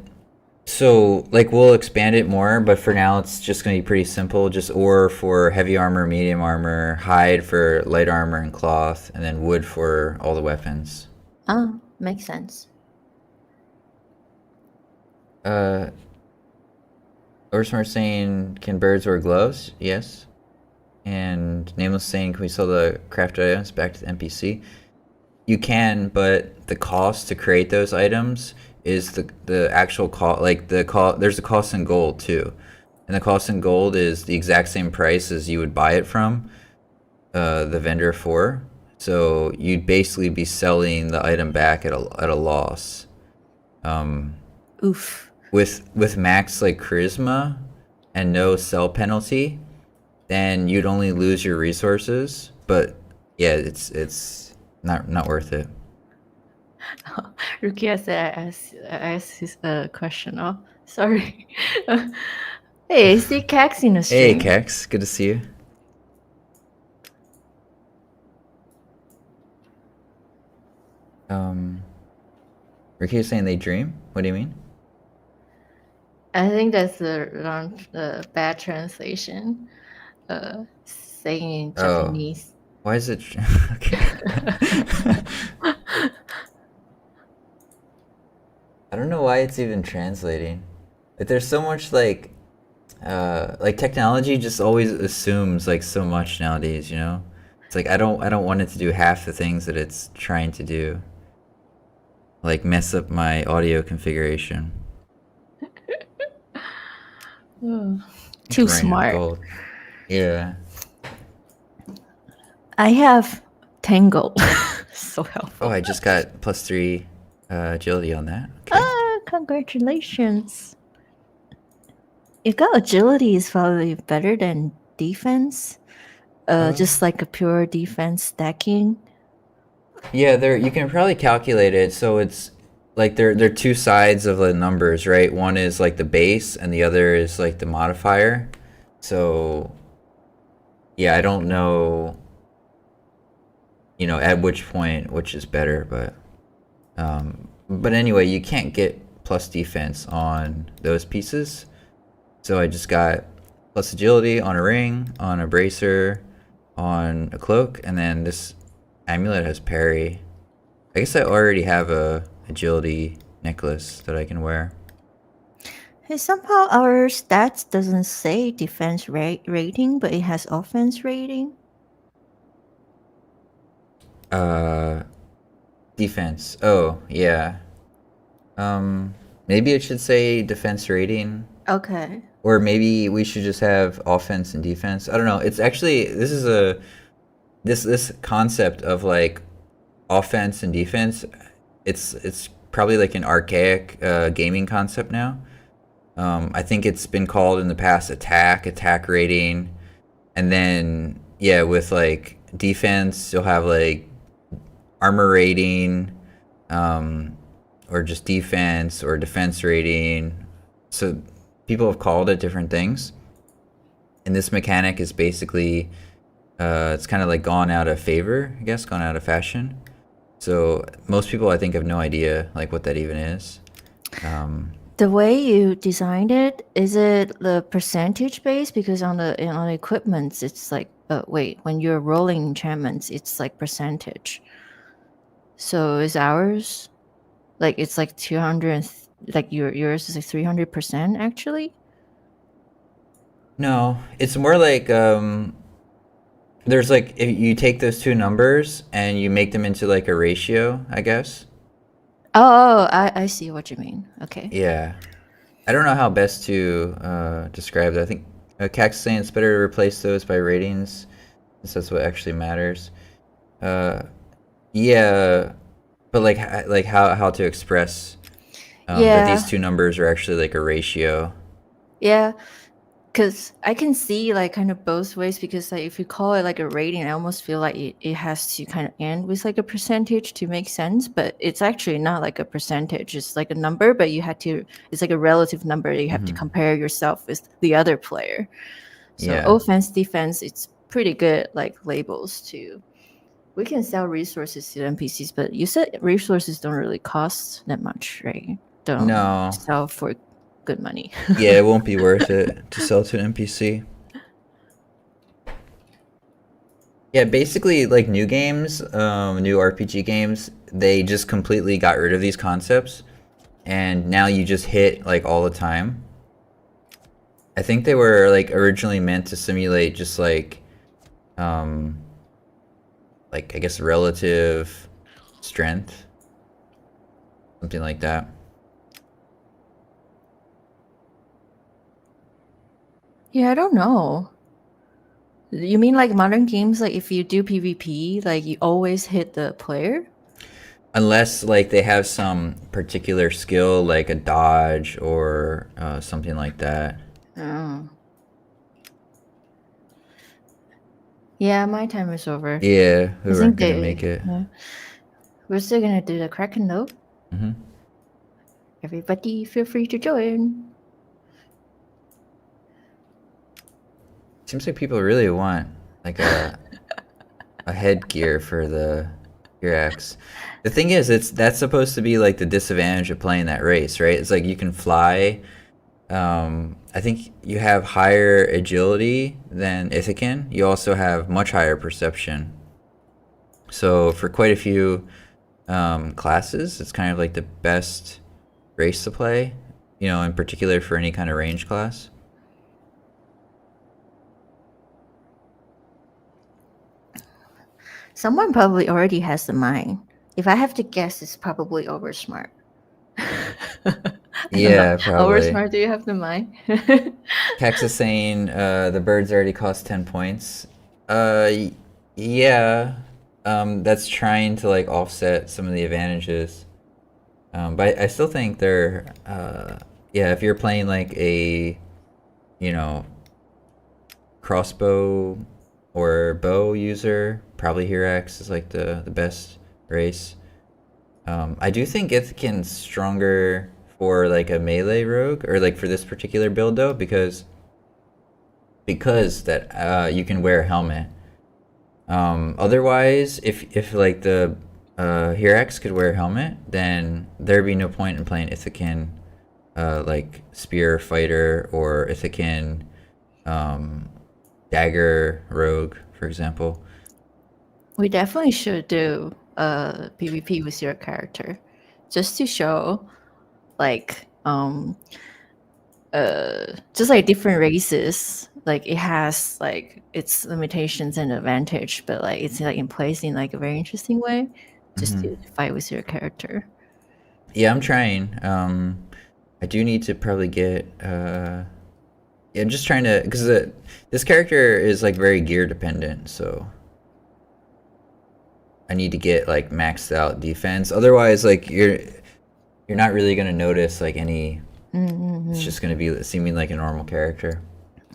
So, like, we'll expand it more, but for now, it's just going to be pretty simple. Just ore for heavy armor, medium armor, hide for light armor and cloth, and then wood for all the weapons. Oh, makes sense. Uh, Orsmar saying, can birds wear gloves? Yes. And Nameless saying, can we sell the crafted items back to the NPC? You can, but the cost to create those items is the actual cost. Like there's a cost in gold too, and the cost in gold is the exact same price as you would buy it from the vendor for. So you'd basically be selling the item back at a loss. Oof. With max like charisma and no sell penalty, then you'd only lose your resources. But yeah, it's not worth it. Rukia said I asked his question. Oh, sorry. Hey, I see Cax in the Hey, stream. Kex, good to see you. Ricky saying they dream. What do you mean? I think that's the bad translation. Saying in Japanese. Why is it? Okay. I don't know why it's even translating. But there's so much like technology just always assumes like so much nowadays. You know, it's like I don't want it to do half the things that it's trying to do. Like mess up my audio configuration. Too smart. Gold. Yeah. I have Tangle. So helpful. Oh, I just got +3 agility on that. Okay. Congratulations. You got agility is probably better than defense. Just like a pure defense stacking. Yeah, there you can probably calculate it. So it's like they're two sides of the numbers, right? One is like the base, and the other is like the modifier. So yeah, I don't know, at which point which is better, but anyway, you can't get plus defense on those pieces. So I just got plus agility on a ring, on a bracer, on a cloak, and then this amulet has parry. I guess I already have a agility necklace that I can wear. Hey, somehow our stats doesn't say defense rating, but it has offense rating. Defense. Oh, yeah. Maybe it should say defense rating. Okay. Or maybe we should just have offense and defense. I don't know. It's actually this concept of like offense and defense. It's probably like an archaic gaming concept now. I think it's been called in the past attack rating, and then yeah, with like defense, you'll have like armor rating, or just defense or defense rating. So people have called it different things, and this mechanic is basically it's kind of like gone out of favor, I guess, gone out of fashion. So most people, I think, have no idea like what that even is. The way you designed it, is it the percentage base? Because on the equipments, it's like when you're rolling enchantments, it's like percentage. So is ours like it's like 200? Like yours is like 300% actually. No, it's more like there's like if you take those two numbers and you make them into like a ratio, I guess. Oh, I see what you mean. Okay. Yeah. I don't know how best to describe that. I think Cax saying it's better to replace those by ratings, since that's what actually matters. Yeah, but like how to express that these two numbers are actually like a ratio. Yeah, because I can see like kind of both ways, because like if you call it like a rating, I almost feel like it has to kind of end with like a percentage to make sense, but it's actually not like a percentage. It's like a number, but it's like a relative number that you have to compare yourself with the other player. So offense, defense, it's pretty good like labels too. We can sell resources to NPCs, but you said resources don't really cost that much, right? Don't No. sell for good money. Yeah, it won't be worth it to sell to an NPC. Yeah, basically, like new games, new RPG games, they just completely got rid of these concepts, and now you just hit like all the time. I think they were like originally meant to simulate just um, like I guess relative strength, something like that. Yeah, I don't know. You mean like modern games, like if you do PvP, like you always hit the player? Unless like they have some particular skill, like a dodge or something like that. Oh. Yeah, my time is over. Yeah, I who aren't think gonna make it. we're still gonna do the Kraken though. Hmm. Everybody feel free to join. Seems like people really want like a headgear for the your axe. The thing is, that's supposed to be like the disadvantage of playing that race, right? It's like you can fly. I think you have higher agility than Ithacan. You also have much higher perception. So for quite a few classes, it's kind of like the best race to play. You know, in particular for any kind of range class. Someone probably already has the mind. If I have to guess, it's probably over smart. I don't know. Yeah, Over probably. smart, do you have the mind? Kex is saying the birds already cost 10 points. Yeah. That's trying to like offset some of the advantages. But I still think they're yeah, if you're playing like a you know crossbow or bow user, probably Hirax is like the best race. I do think Ithacan's stronger for like a melee rogue or like for this particular build though because that you can wear a helmet. Otherwise, if like the Hirax could wear a helmet, then there'd be no point in playing Ithacan, like spear fighter or Ithacan dagger rogue, for example. We definitely should do PvP with your character, just to show, like, just like different races. Like it has like its limitations and advantage, but like it's like in place in like a very interesting way, just Hmm. to fight with your character. Yeah, I'm trying. I do need to probably get. Yeah, I'm just trying to because this character is like very gear dependent, so I need to get like maxed out defense. Otherwise, like you're not really gonna notice like any. It's Mm-hmm. just gonna be seeming like a normal character.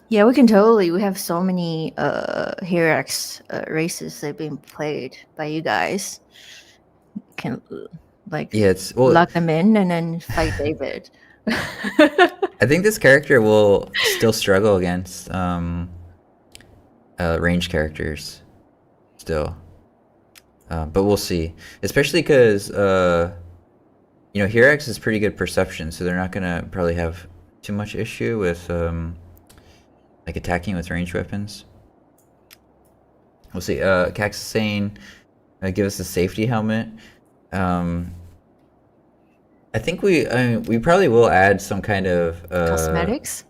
Yeah, we can totally. We have so many Hirax races that have been played by you guys. Can like Yeah, it's well. lock them in and then fight David. I think this character will still struggle against range characters, still. But we'll see. Especially because Hirax is pretty good perception, so they're not gonna probably have too much issue with like attacking with ranged weapons. We'll see. Cax is saying, give us a safety helmet. Um, I think we probably will add some kind of Cosmetics.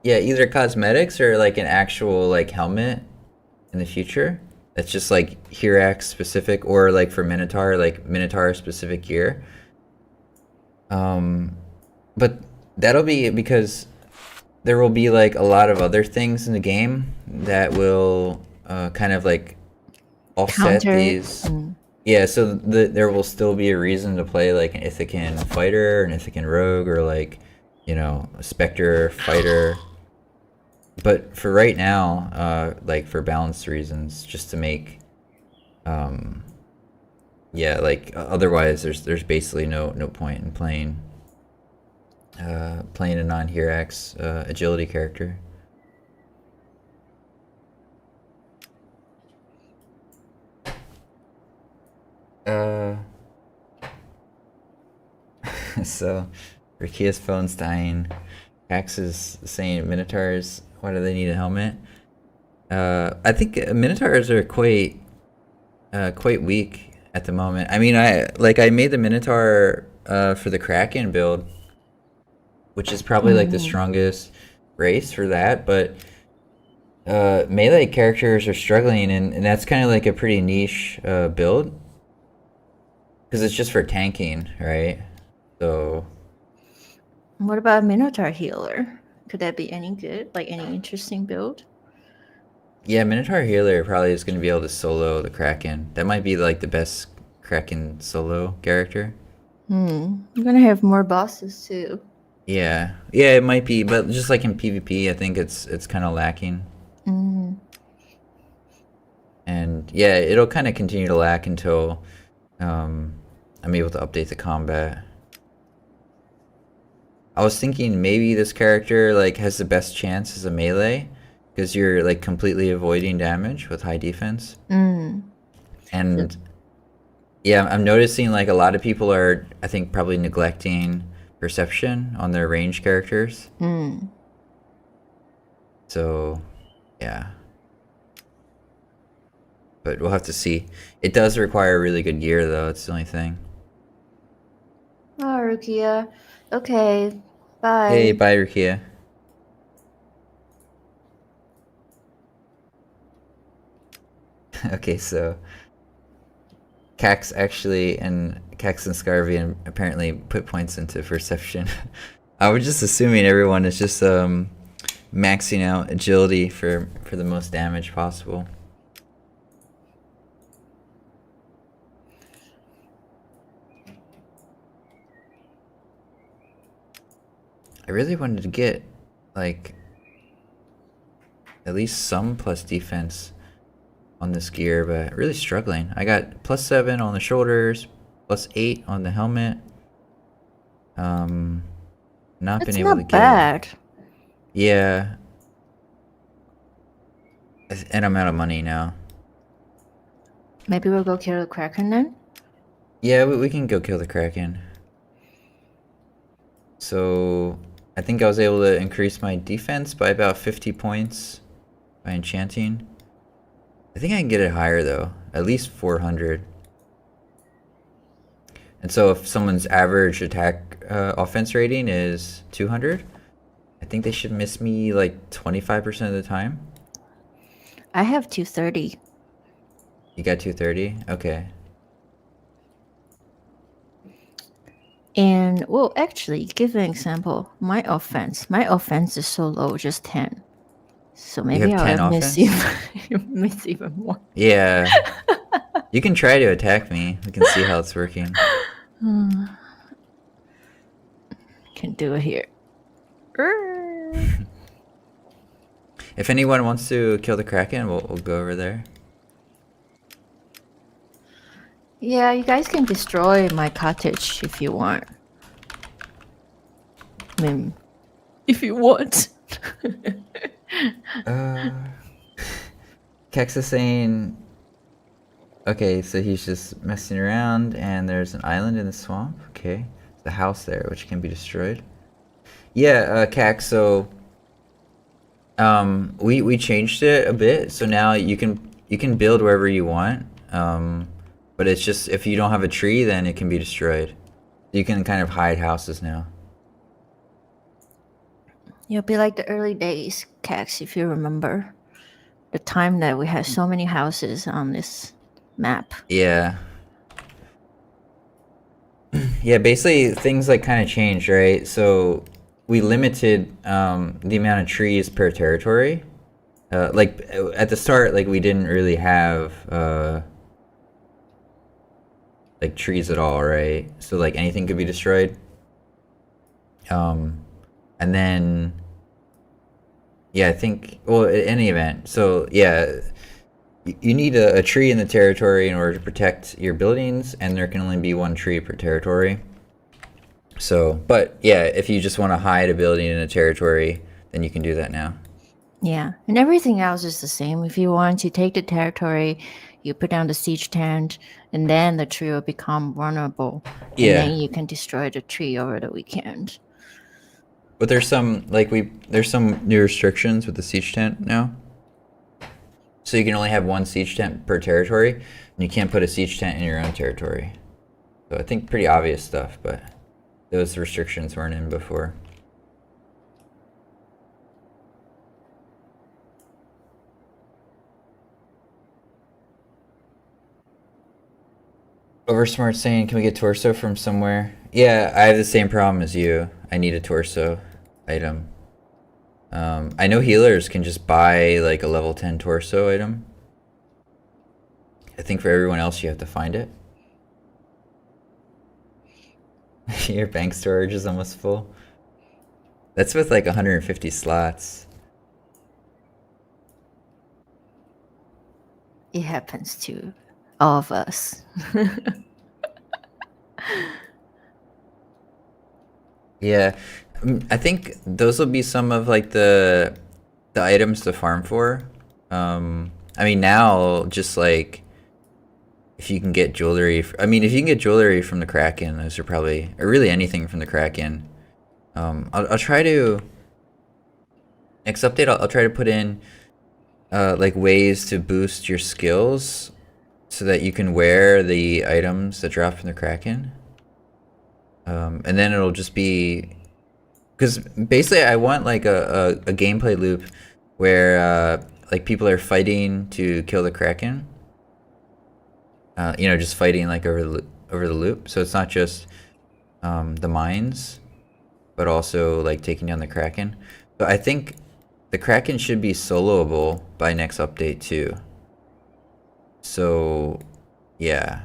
yeah, either cosmetics or like an actual like helmet in the future. That's just like Hirax specific, or like for Minotaur, like Minotaur specific gear. But that'll be because there will be like a lot of other things in the game that will kind of like offset Counter. these. Yeah, so there will still be a reason to play like an Ithacan fighter, an Ithacan rogue, or like a Spectre fighter. But for right now, like for balance reasons, just to make, yeah, like otherwise, there's basically no point in playing a non-Hirax agility character. Uh, so Rukia's phone's dying. Axe is saying Minotaurs, why do they need a helmet? I think Minotaurs are quite weak at the moment. I mean, I made the Minotaur for the Kraken build, which is probably like the strongest race for that, but melee characters are struggling, and that's kind of like a pretty niche build because it's just for tanking, right? So What about Minotaur healer? Could that be any good? Like any interesting build? yeah, Minotaur healer probably is going to be able to solo the Kraken. That might be like the best Kraken solo character. You're gonna have more bosses too. Yeah, it might be, but just like in PvP, I think it's kind of lacking. And yeah, it'll kind of continue to lack until I'm able to update the combat. I was thinking maybe this character like has the best chance as a melee because you're like completely avoiding damage with high defense. And yeah, I'm noticing like a lot of people are, I think, probably neglecting perception on their range characters. So yeah, but we'll have to see. It does require really good gear though. It's the only thing. Oh, Rukia. Okay. Bye. Hey, bye, Rukia. Okay, so Cax actually and Cax and Scarvian apparently put points into perception. I was just assuming everyone is just maxing out agility for the most damage possible. I really wanted to get like at least some plus defense on this gear, but really struggling. I got +7 on the shoulders, +8 on the helmet. Not That's been able to not get bad. Yeah. And I'm out of money now. Maybe we'll go kill the Kraken then? Yeah, we can go kill the Kraken. So I think I was able to increase my defense by about 50 points by enchanting. I think I can get it higher though, at least 400. And so if someone's average attack offense rating is 200, I think they should miss me like 25% of the time. I have 230. You got 230? Okay. And well, actually, give an example. My offense is so low, just 10. So maybe have 10 I'll miss offense? even more. Yeah. You can try to attack me. We can see how it's working. Can do it here. If anyone wants to kill the Kraken, we'll go over there. Yeah, you guys can destroy my cottage if you want. I mean, if you want. Kex is saying, okay, so he's just messing around, and there's an island in the swamp. Okay, there's a house there which can be destroyed. Yeah, Cax. So, we changed it a bit, so now you can build wherever you want. But it's just if you don't have a tree, then it can be destroyed. You can kind of hide houses now. You'll be like the early days, Cax, if you remember. The time that we had so many houses on this map. Yeah. Yeah, basically things like kind of changed, right? So we limited the amount of trees per territory. Like at the start, like we didn't really have like trees at all, right? So like anything could be destroyed. And then yeah, I think, well, in any event, so yeah, you need a tree in the territory in order to protect your buildings, and there can only be one tree per territory. So, but yeah, if you just want to hide a building in a territory, then you can do that now. Yeah, and everything else is the same. If you want to take the territory, you put down the siege tent, and then the tree will become vulnerable. Yeah. And then you can destroy the tree over the weekend. But there's some new restrictions with the siege tent now. So you can only have one siege tent per territory, and you can't put a siege tent in your own territory. So I think pretty obvious stuff, but those restrictions weren't in before. Oversmart saying, can we get torso from somewhere? Yeah, I have the same problem as you. I need a torso item. I know healers can just buy like a level 10 torso item. I think for everyone else you have to find it. Your bank storage is almost full. That's with like 150 slots. It happens to all of us. Yeah, I think those will be some of like the items to farm for. I mean now just like if you can get jewelry, if you can get jewelry from the Kraken, those are probably, or really anything from the Kraken. I'll try to next update. I'll try to put in like ways to boost your skills so that you can wear the items that drop from the Kraken. And then it'll just be, because basically I want like a gameplay loop where like people are fighting to kill the Kraken. Just fighting like over the loop. So it's not just the mines, but also like taking down the Kraken. But I think the Kraken should be soloable by next update too. So yeah.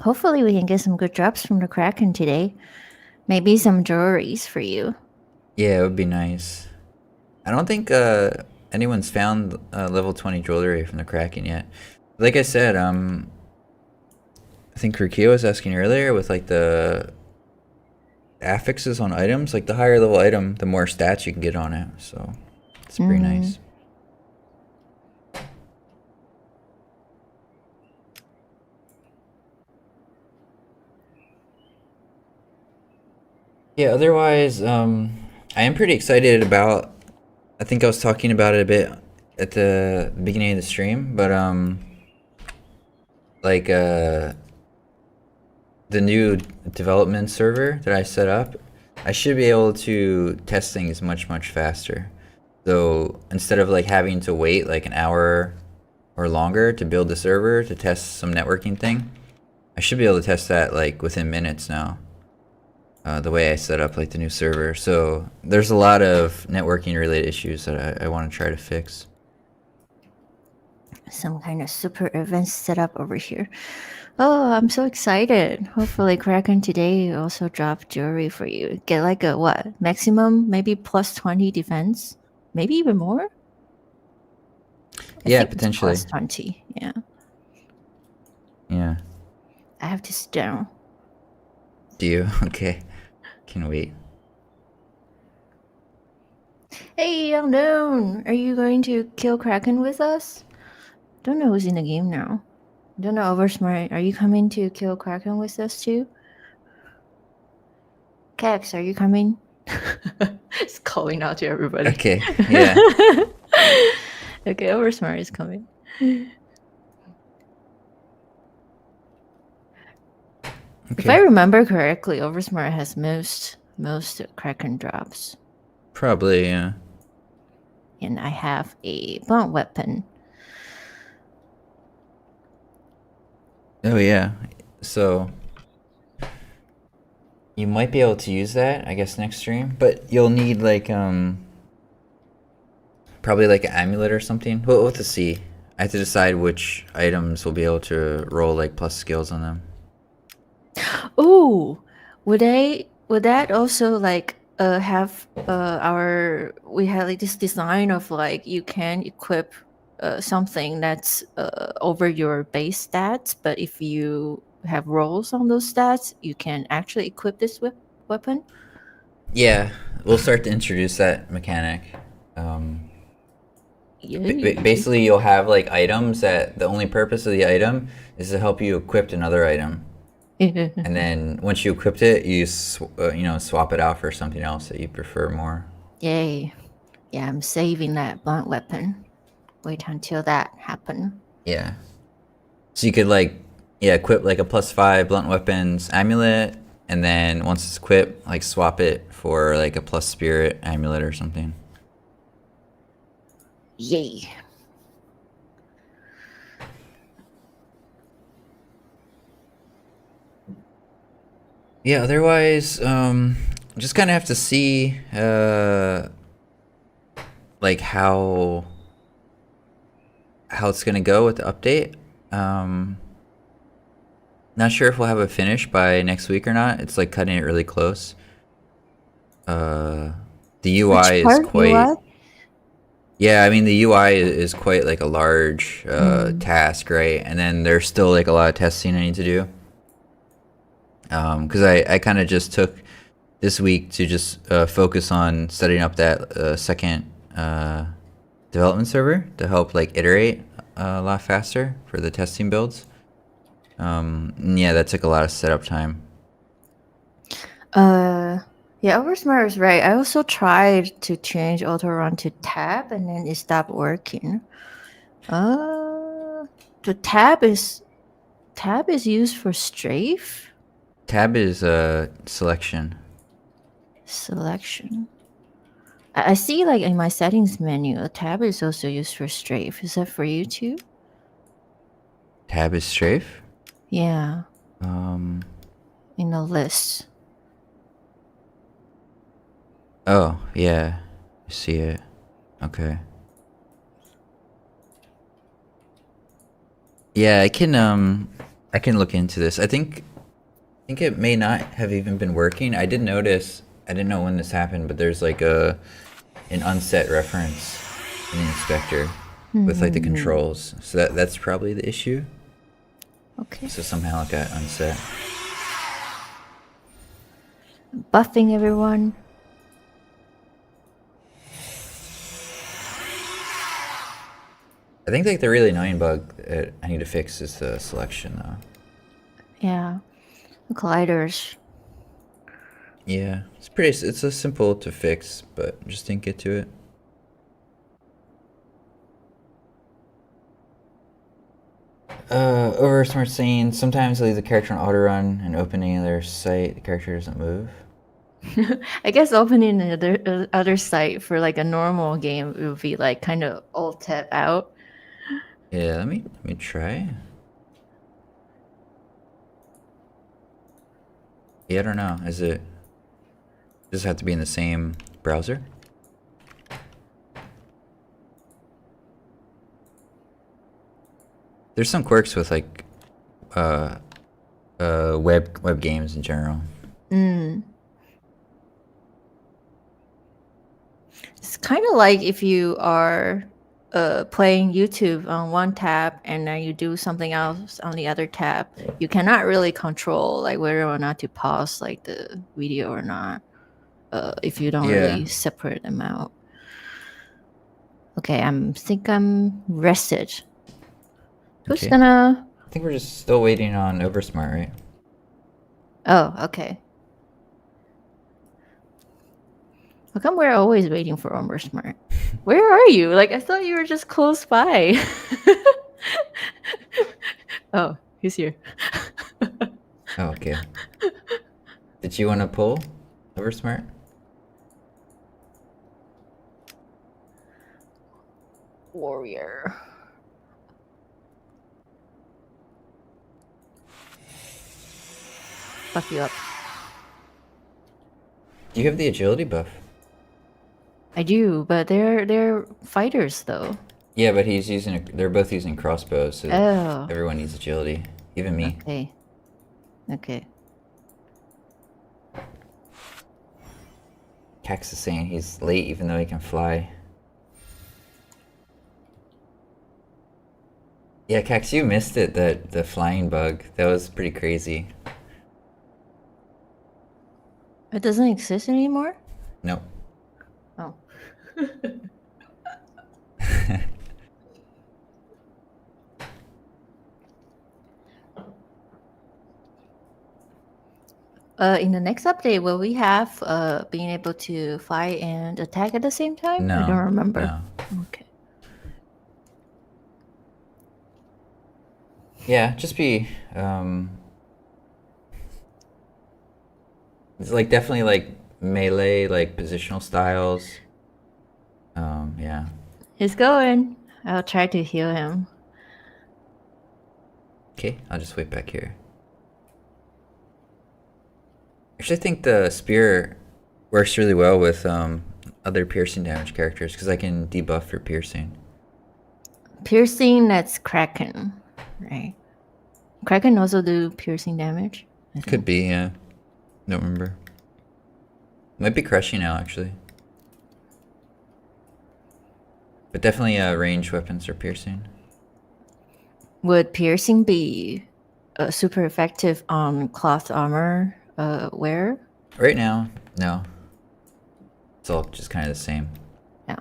Hopefully we can get some good drops from the Kraken today. Maybe some jewelries for you. Yeah, it would be nice. I don't think anyone's found level 20 jewelry from the Kraken yet. Like I said, I think Rukio was asking earlier with like the affixes on items, like the higher level item, the more stats you can get on it. So it's pretty nice. Yeah, otherwise, I am pretty excited about, I think I was talking about it a bit at the beginning of the stream, but like the new development server that I set up, I should be able to test things much faster. So instead of like having to wait like an hour or longer to build the server to test some networking thing, I should be able to test that like within minutes now. The way I set up like the new server. So there's a lot of networking related issues that I want to try to fix. Some kind of super event set up over here. Oh, I'm so excited. Hopefully Kraken today also drop jewelry for you. Get like a what? Maximum maybe plus 20 defense? Maybe even more? Yeah, potentially. Plus 20, yeah. Yeah. I have to sit down. Do you? Okay. Can wait. Hey, Unknown! Are you going to kill Kraken with us? Don't know who's in the game now. Don't know, Oversmart. Are you coming to kill Kraken with us too? Cax, are you coming? It's calling out to everybody. Okay, yeah. Okay, Oversmart is coming. Okay. If I remember correctly, Oversmart has most Kraken drops. Probably, yeah. And I have a blunt weapon. Oh yeah. So you might be able to use that, I guess, next stream, but you'll need like probably like an amulet or something. We'll have to see. I have to decide which items will be able to roll like plus skills on them. Oh, would that also like have we had like this design of like you can equip something that's over your base stats, but if you have rolls on those stats, you can actually equip this weapon? Yeah, we'll start to introduce that mechanic. Yay. Basically, you'll have like items that the only purpose of the item is to help you equip another item, and then once you equipped it, you swap it out for something else that you prefer more. Yay. Yeah, I'm saving that blunt weapon. Wait until that happen. Yeah. So you could like, yeah, equip like a +5 blunt weapons amulet, and then once it's equipped, like swap it for like a plus spirit amulet or something. Yay. Yeah. Otherwise, just kind of have to see, like how it's gonna go with the update. Not sure if we'll have a finish by next week or not. It's like cutting it really close. The Which UI is part quite. UI? Yeah, I mean the UI is quite like a large task, right? And then there's still like a lot of testing I need to do. Because I kind of just took this week to just focus on setting up that second development server to help like iterate a lot faster for the testing builds. And yeah, that took a lot of setup time. Yeah, Oversmart is right. I also tried to change auto run to tab and then it stopped working. The tab is used for strafe Tab is selection. selection. I see like in my settings menu, a tab is also used for strafe. Is that for you too? Tab is strafe. Yeah, Um. in the list. Oh yeah, I see it. Okay. Yeah, I can look into this. I think it may not have even been working. I did notice. I didn't know when this happened, but there's like an unset reference in the inspector with like the controls. So that's probably the issue. Okay. So somehow it got unset. Buffing everyone. I think like the really annoying bug that I need to fix is the selection though. Yeah. The colliders. Yeah, it's a simple to fix, but just didn't get to it. Over smart saying sometimes I leave the character on auto run and opening their site, the character doesn't move. I guess opening the other site for like a normal game would be like kind of alt tab out. Yeah, let me try. Yeah, I don't know. Does it have to be in the same browser? There's some quirks with like web games in general. It's kind of like if you are playing YouTube on one tab and then you do something else on the other tab. You cannot really control like whether or not to pause like the video or not if you don't Yeah. really separate them out. Okay, think I'm rested. Who's Okay. gonna? I think we're just still waiting on Oversmart, right? Oh, okay. How come we're always waiting for Smart? Where are you? Like, I thought you were just close by. Oh, he's here. Oh, okay. Did you want to pull Oversmart? Warrior. Fuck you up. Do you have the agility buff? I do, but they're fighters though. Yeah, but he's using they're both using crossbows, so Oh. everyone needs agility, even me. Okay. Okay. Cax is saying he's late even though he can fly. Yeah, Cax, you missed it, the flying bug. That was pretty crazy. It doesn't exist anymore? Nope. Oh. In the next update, will we have being able to fight and attack at the same time? I don't remember. No. Okay. Yeah, just be it's like definitely like melee, like positional styles. Yeah. He's going. I'll try to heal him. Okay, I'll just wait back here. Actually, I think the spear works really well with other piercing damage characters because I can debuff for piercing. Piercing, that's Kraken, right? Kraken also do piercing damage? I think. Could be, yeah. Don't remember. Might be crushing now, actually. But definitely ranged weapons are piercing. Would piercing be super effective on cloth armor wear? Right now, no. It's all just kind of the same. Yeah.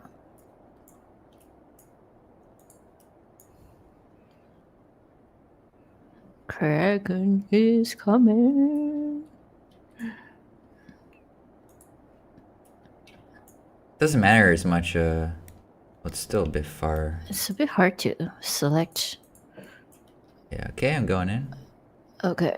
Kraken is coming. Doesn't matter as much. Well, it's still a bit far. It's a bit hard to select. Yeah, okay, I'm going in. Okay.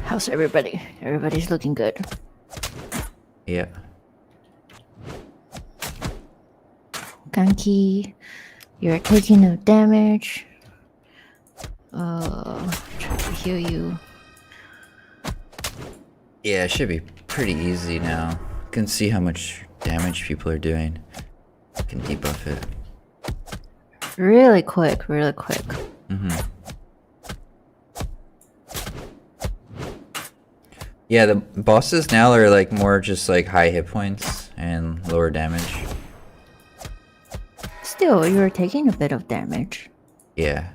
How's everybody? Everybody's looking good. Yeah. Ganki, you're taking no damage. Try to heal you. Yeah, it should be pretty easy now. You can see how much damage people are doing. You can debuff it. Really quick, really quick. Yeah, the bosses now are like more just like high hit points and lower damage. Still, you're taking a bit of damage. Yeah.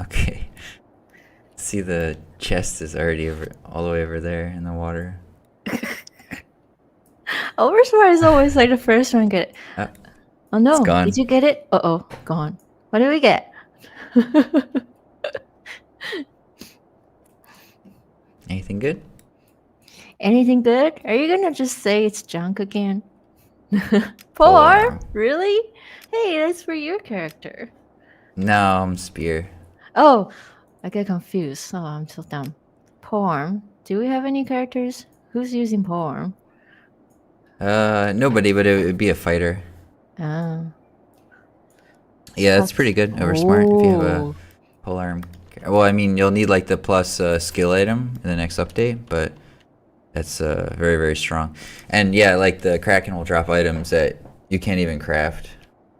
Okay. See, the chest is already all the way over there in the water. Oversmart is always like the first one to get it. Oh no, it's gone. Did you get it? Uh-oh, gone. What did we get? Anything good? Anything good? Are you gonna just say it's junk again? Polearm. Really? Hey, that's for your character. No, I'm spear. Oh, I get confused. Oh, I'm so dumb. Polearm. Do we have any characters? Who's using polearm? Nobody, but it would be a fighter. Oh. Yeah, that's pretty good. Oversmart if you have a polearm. Well, I mean, you'll need like the plus skill item in the next update, but that's very, very strong. And yeah, like the Kraken will drop items that you can't even craft.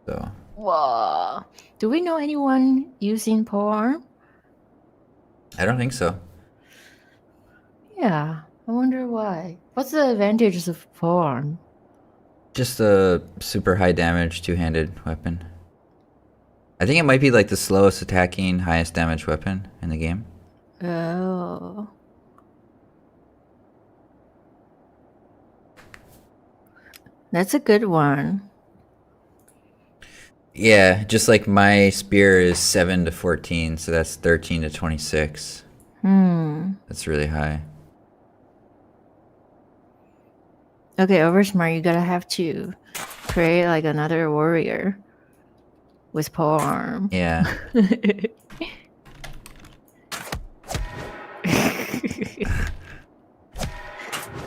So. Whoa. Do we know anyone using polearm? I don't think so. Yeah, I wonder why. What's the advantages of polearm? Just a super high damage two-handed weapon. I think it might be like the slowest attacking, highest damage weapon in the game. Oh. That's a good one. Yeah, just like my spear is 7 to 14, so that's 13 to 26. That's really high. Okay, Oversmart, you gotta have to create like another warrior with polearm. Yeah.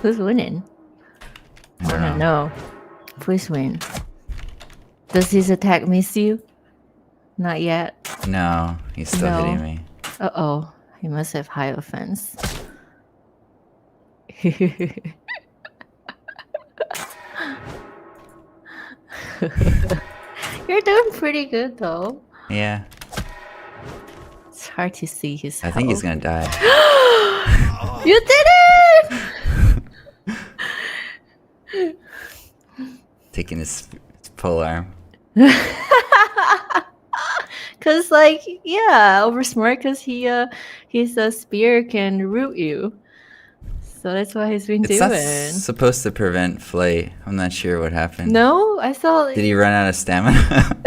Who's winning? I don't No. know. Please win. Does his attack miss you? Not yet. No, he's still hitting me. Uh-oh. He must have high offense. You're doing pretty good though. Yeah. It's hard to see his I think he's gonna die. You did it! Taking his polearm. Cause like, yeah, Oversmart, cause his spear can root you. So that's what he's been It's not doing. supposed to prevent flight. I'm not sure what happened. No, I thought Did he run out of stamina?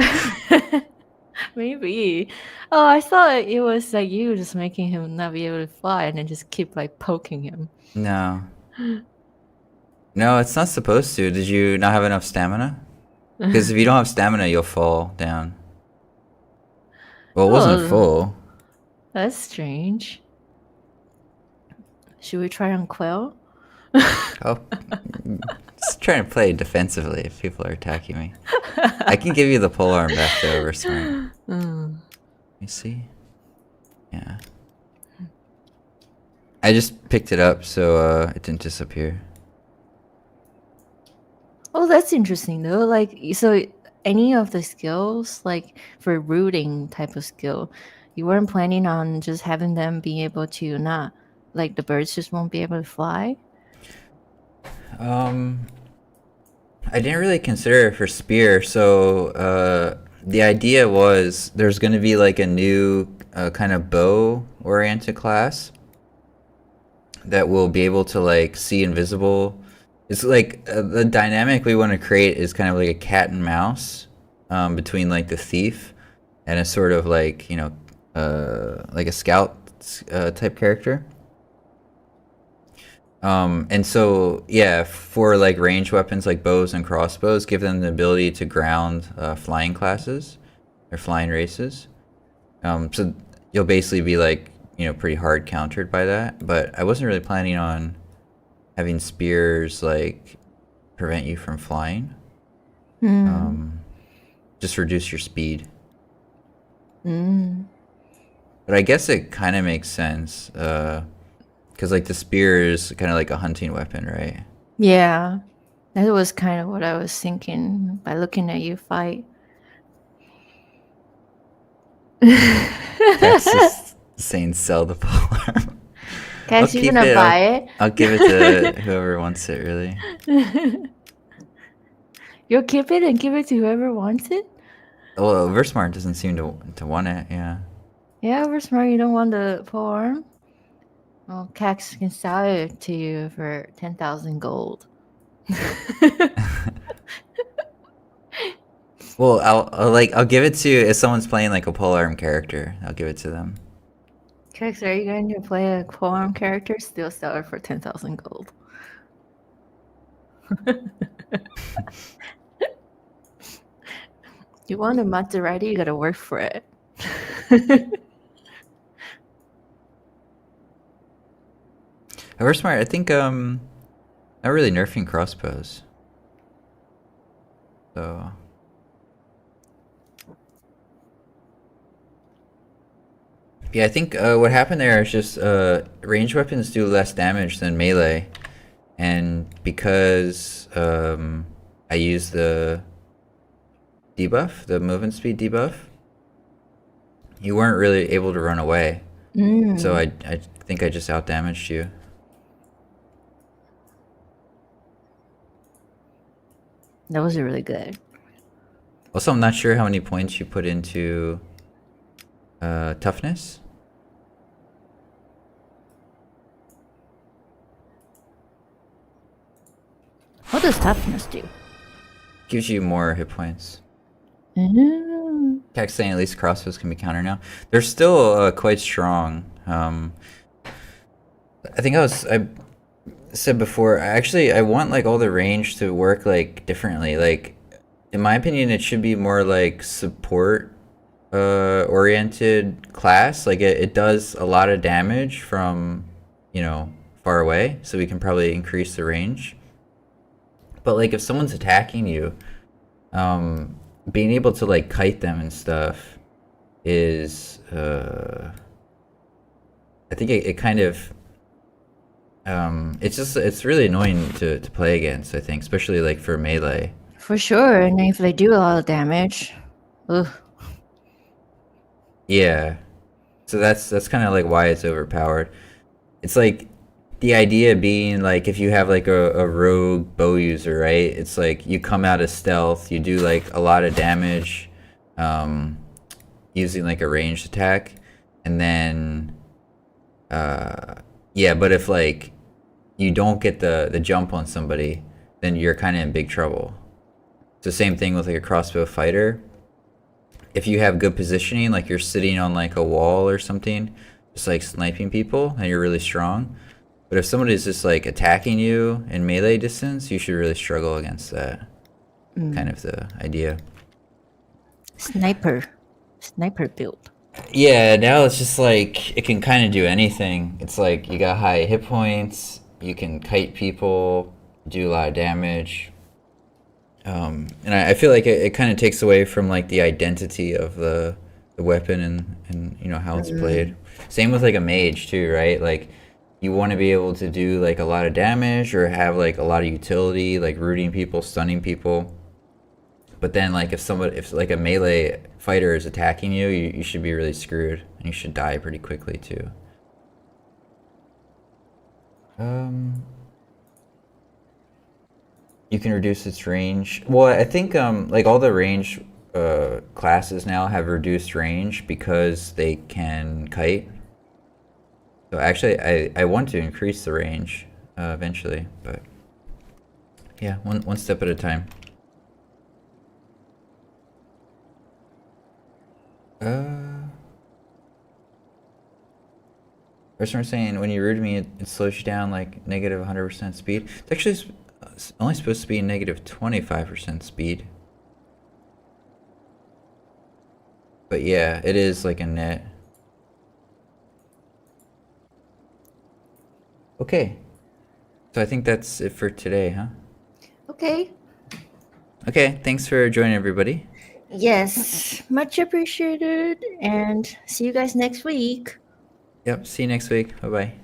maybe. Oh, I thought it was like you just making him not be able to fly and then just keep like poking him. No. No, it's not supposed to. Did you not have enough stamina? Because if you don't have stamina, you'll fall down. Well, it wasn't Oh, full. that's strange. Should we try on Quell? Oh, just trying to play defensively if people are attacking me. I can give you the polearm back though, over smart. Let me see. Yeah. I just picked it up, so it didn't disappear. Oh, that's interesting though. Like, so any of the skills, like for rooting type of skill, you weren't planning on just having them be able to not, like the birds just won't be able to fly? I didn't really consider it for spear, so the idea was there's going to be like a new kind of bow-oriented class that will be able to like see invisible. It's like the dynamic we want to create is kind of like a cat and mouse between like the thief and a sort of like, you know, like a scout type character. And so, yeah, for like range weapons like bows and crossbows, give them the ability to ground flying classes or flying races. So you'll basically be like, you know, pretty hard countered by that. But I wasn't really planning on having spears like prevent you from flying. Just reduce your speed. But I guess it kind of makes sense. Because like the spear is kind of like a hunting weapon, right? Yeah, that was kind of what I was thinking by looking at you fight. Cax is saying sell the polearm. Cax, you gonna buy it? I'll give it to whoever wants it, really. You'll keep it and give it to whoever wants it? Well, Versmart doesn't seem to want it, yeah. Yeah, we're smart. You don't want the polearm? Well, Cax can sell it to you for 10,000 gold. Well, I'll give it to if someone's playing like a polearm character. I'll give it to them. Cax, are you going to play a polearm character? Still sell it for 10,000 gold. You want a Maserati, you gotta work for it. Versmart, I think not really nerfing crossbows. So yeah, I think what happened there is just range weapons do less damage than melee, and because I use the debuff, the movement speed debuff, you weren't really able to run away. So I think I just outdamaged you. That was really good. Also, I'm not sure how many points you put into toughness. What does toughness do? Gives you more hit points. Cax saying at least crossbows can be countered now. They're still quite strong. I think I said before, I want like all the range to work like differently. Like in my opinion, it should be more like support oriented class. Like it does a lot of damage from, you know, far away, so we can probably increase the range. But like if someone's attacking you, being able to like kite them and stuff is I think it kind of it's really annoying to play against, I think, especially like for melee. For sure, and if they do a lot of damage, ugh. Yeah. So that's kind of like why it's overpowered. It's like the idea being like if you have like a rogue bow user, right? It's like you come out of stealth, you do like a lot of damage using like a ranged attack, and then yeah, but if like you don't get the jump on somebody, then you're kind of in big trouble. It's the same thing with like a crossbow fighter. If you have good positioning, like you're sitting on like a wall or something, just like sniping people, and you're really strong. But if somebody's just like attacking you in melee distance, you should really struggle against that. Kind of the idea. Sniper build. Yeah, now it's just like it can kind of do anything. It's like you got high hit points, you can kite people, do a lot of damage. And I feel like it kind of takes away from like the identity of the weapon and you know how it's played. Same with like a mage too, right? Like you want to be able to do like a lot of damage or have like a lot of utility, like rooting people, stunning people. But then like if like a melee fighter is attacking you, you should be really screwed and you should die pretty quickly too. You can reduce its range. Well, I think like all the range classes now have reduced range because they can kite. So actually, I want to increase the range eventually, but yeah, one step at a time. Person was saying when you root me, it slows you down like negative 100% speed. It's actually only supposed to be negative 25% speed. But yeah, it is like a net. Okay. So I think that's it for today, huh? Okay. Okay, thanks for joining everybody. Yes, much appreciated, and see you guys next week. Yep, see you next week. Bye-bye.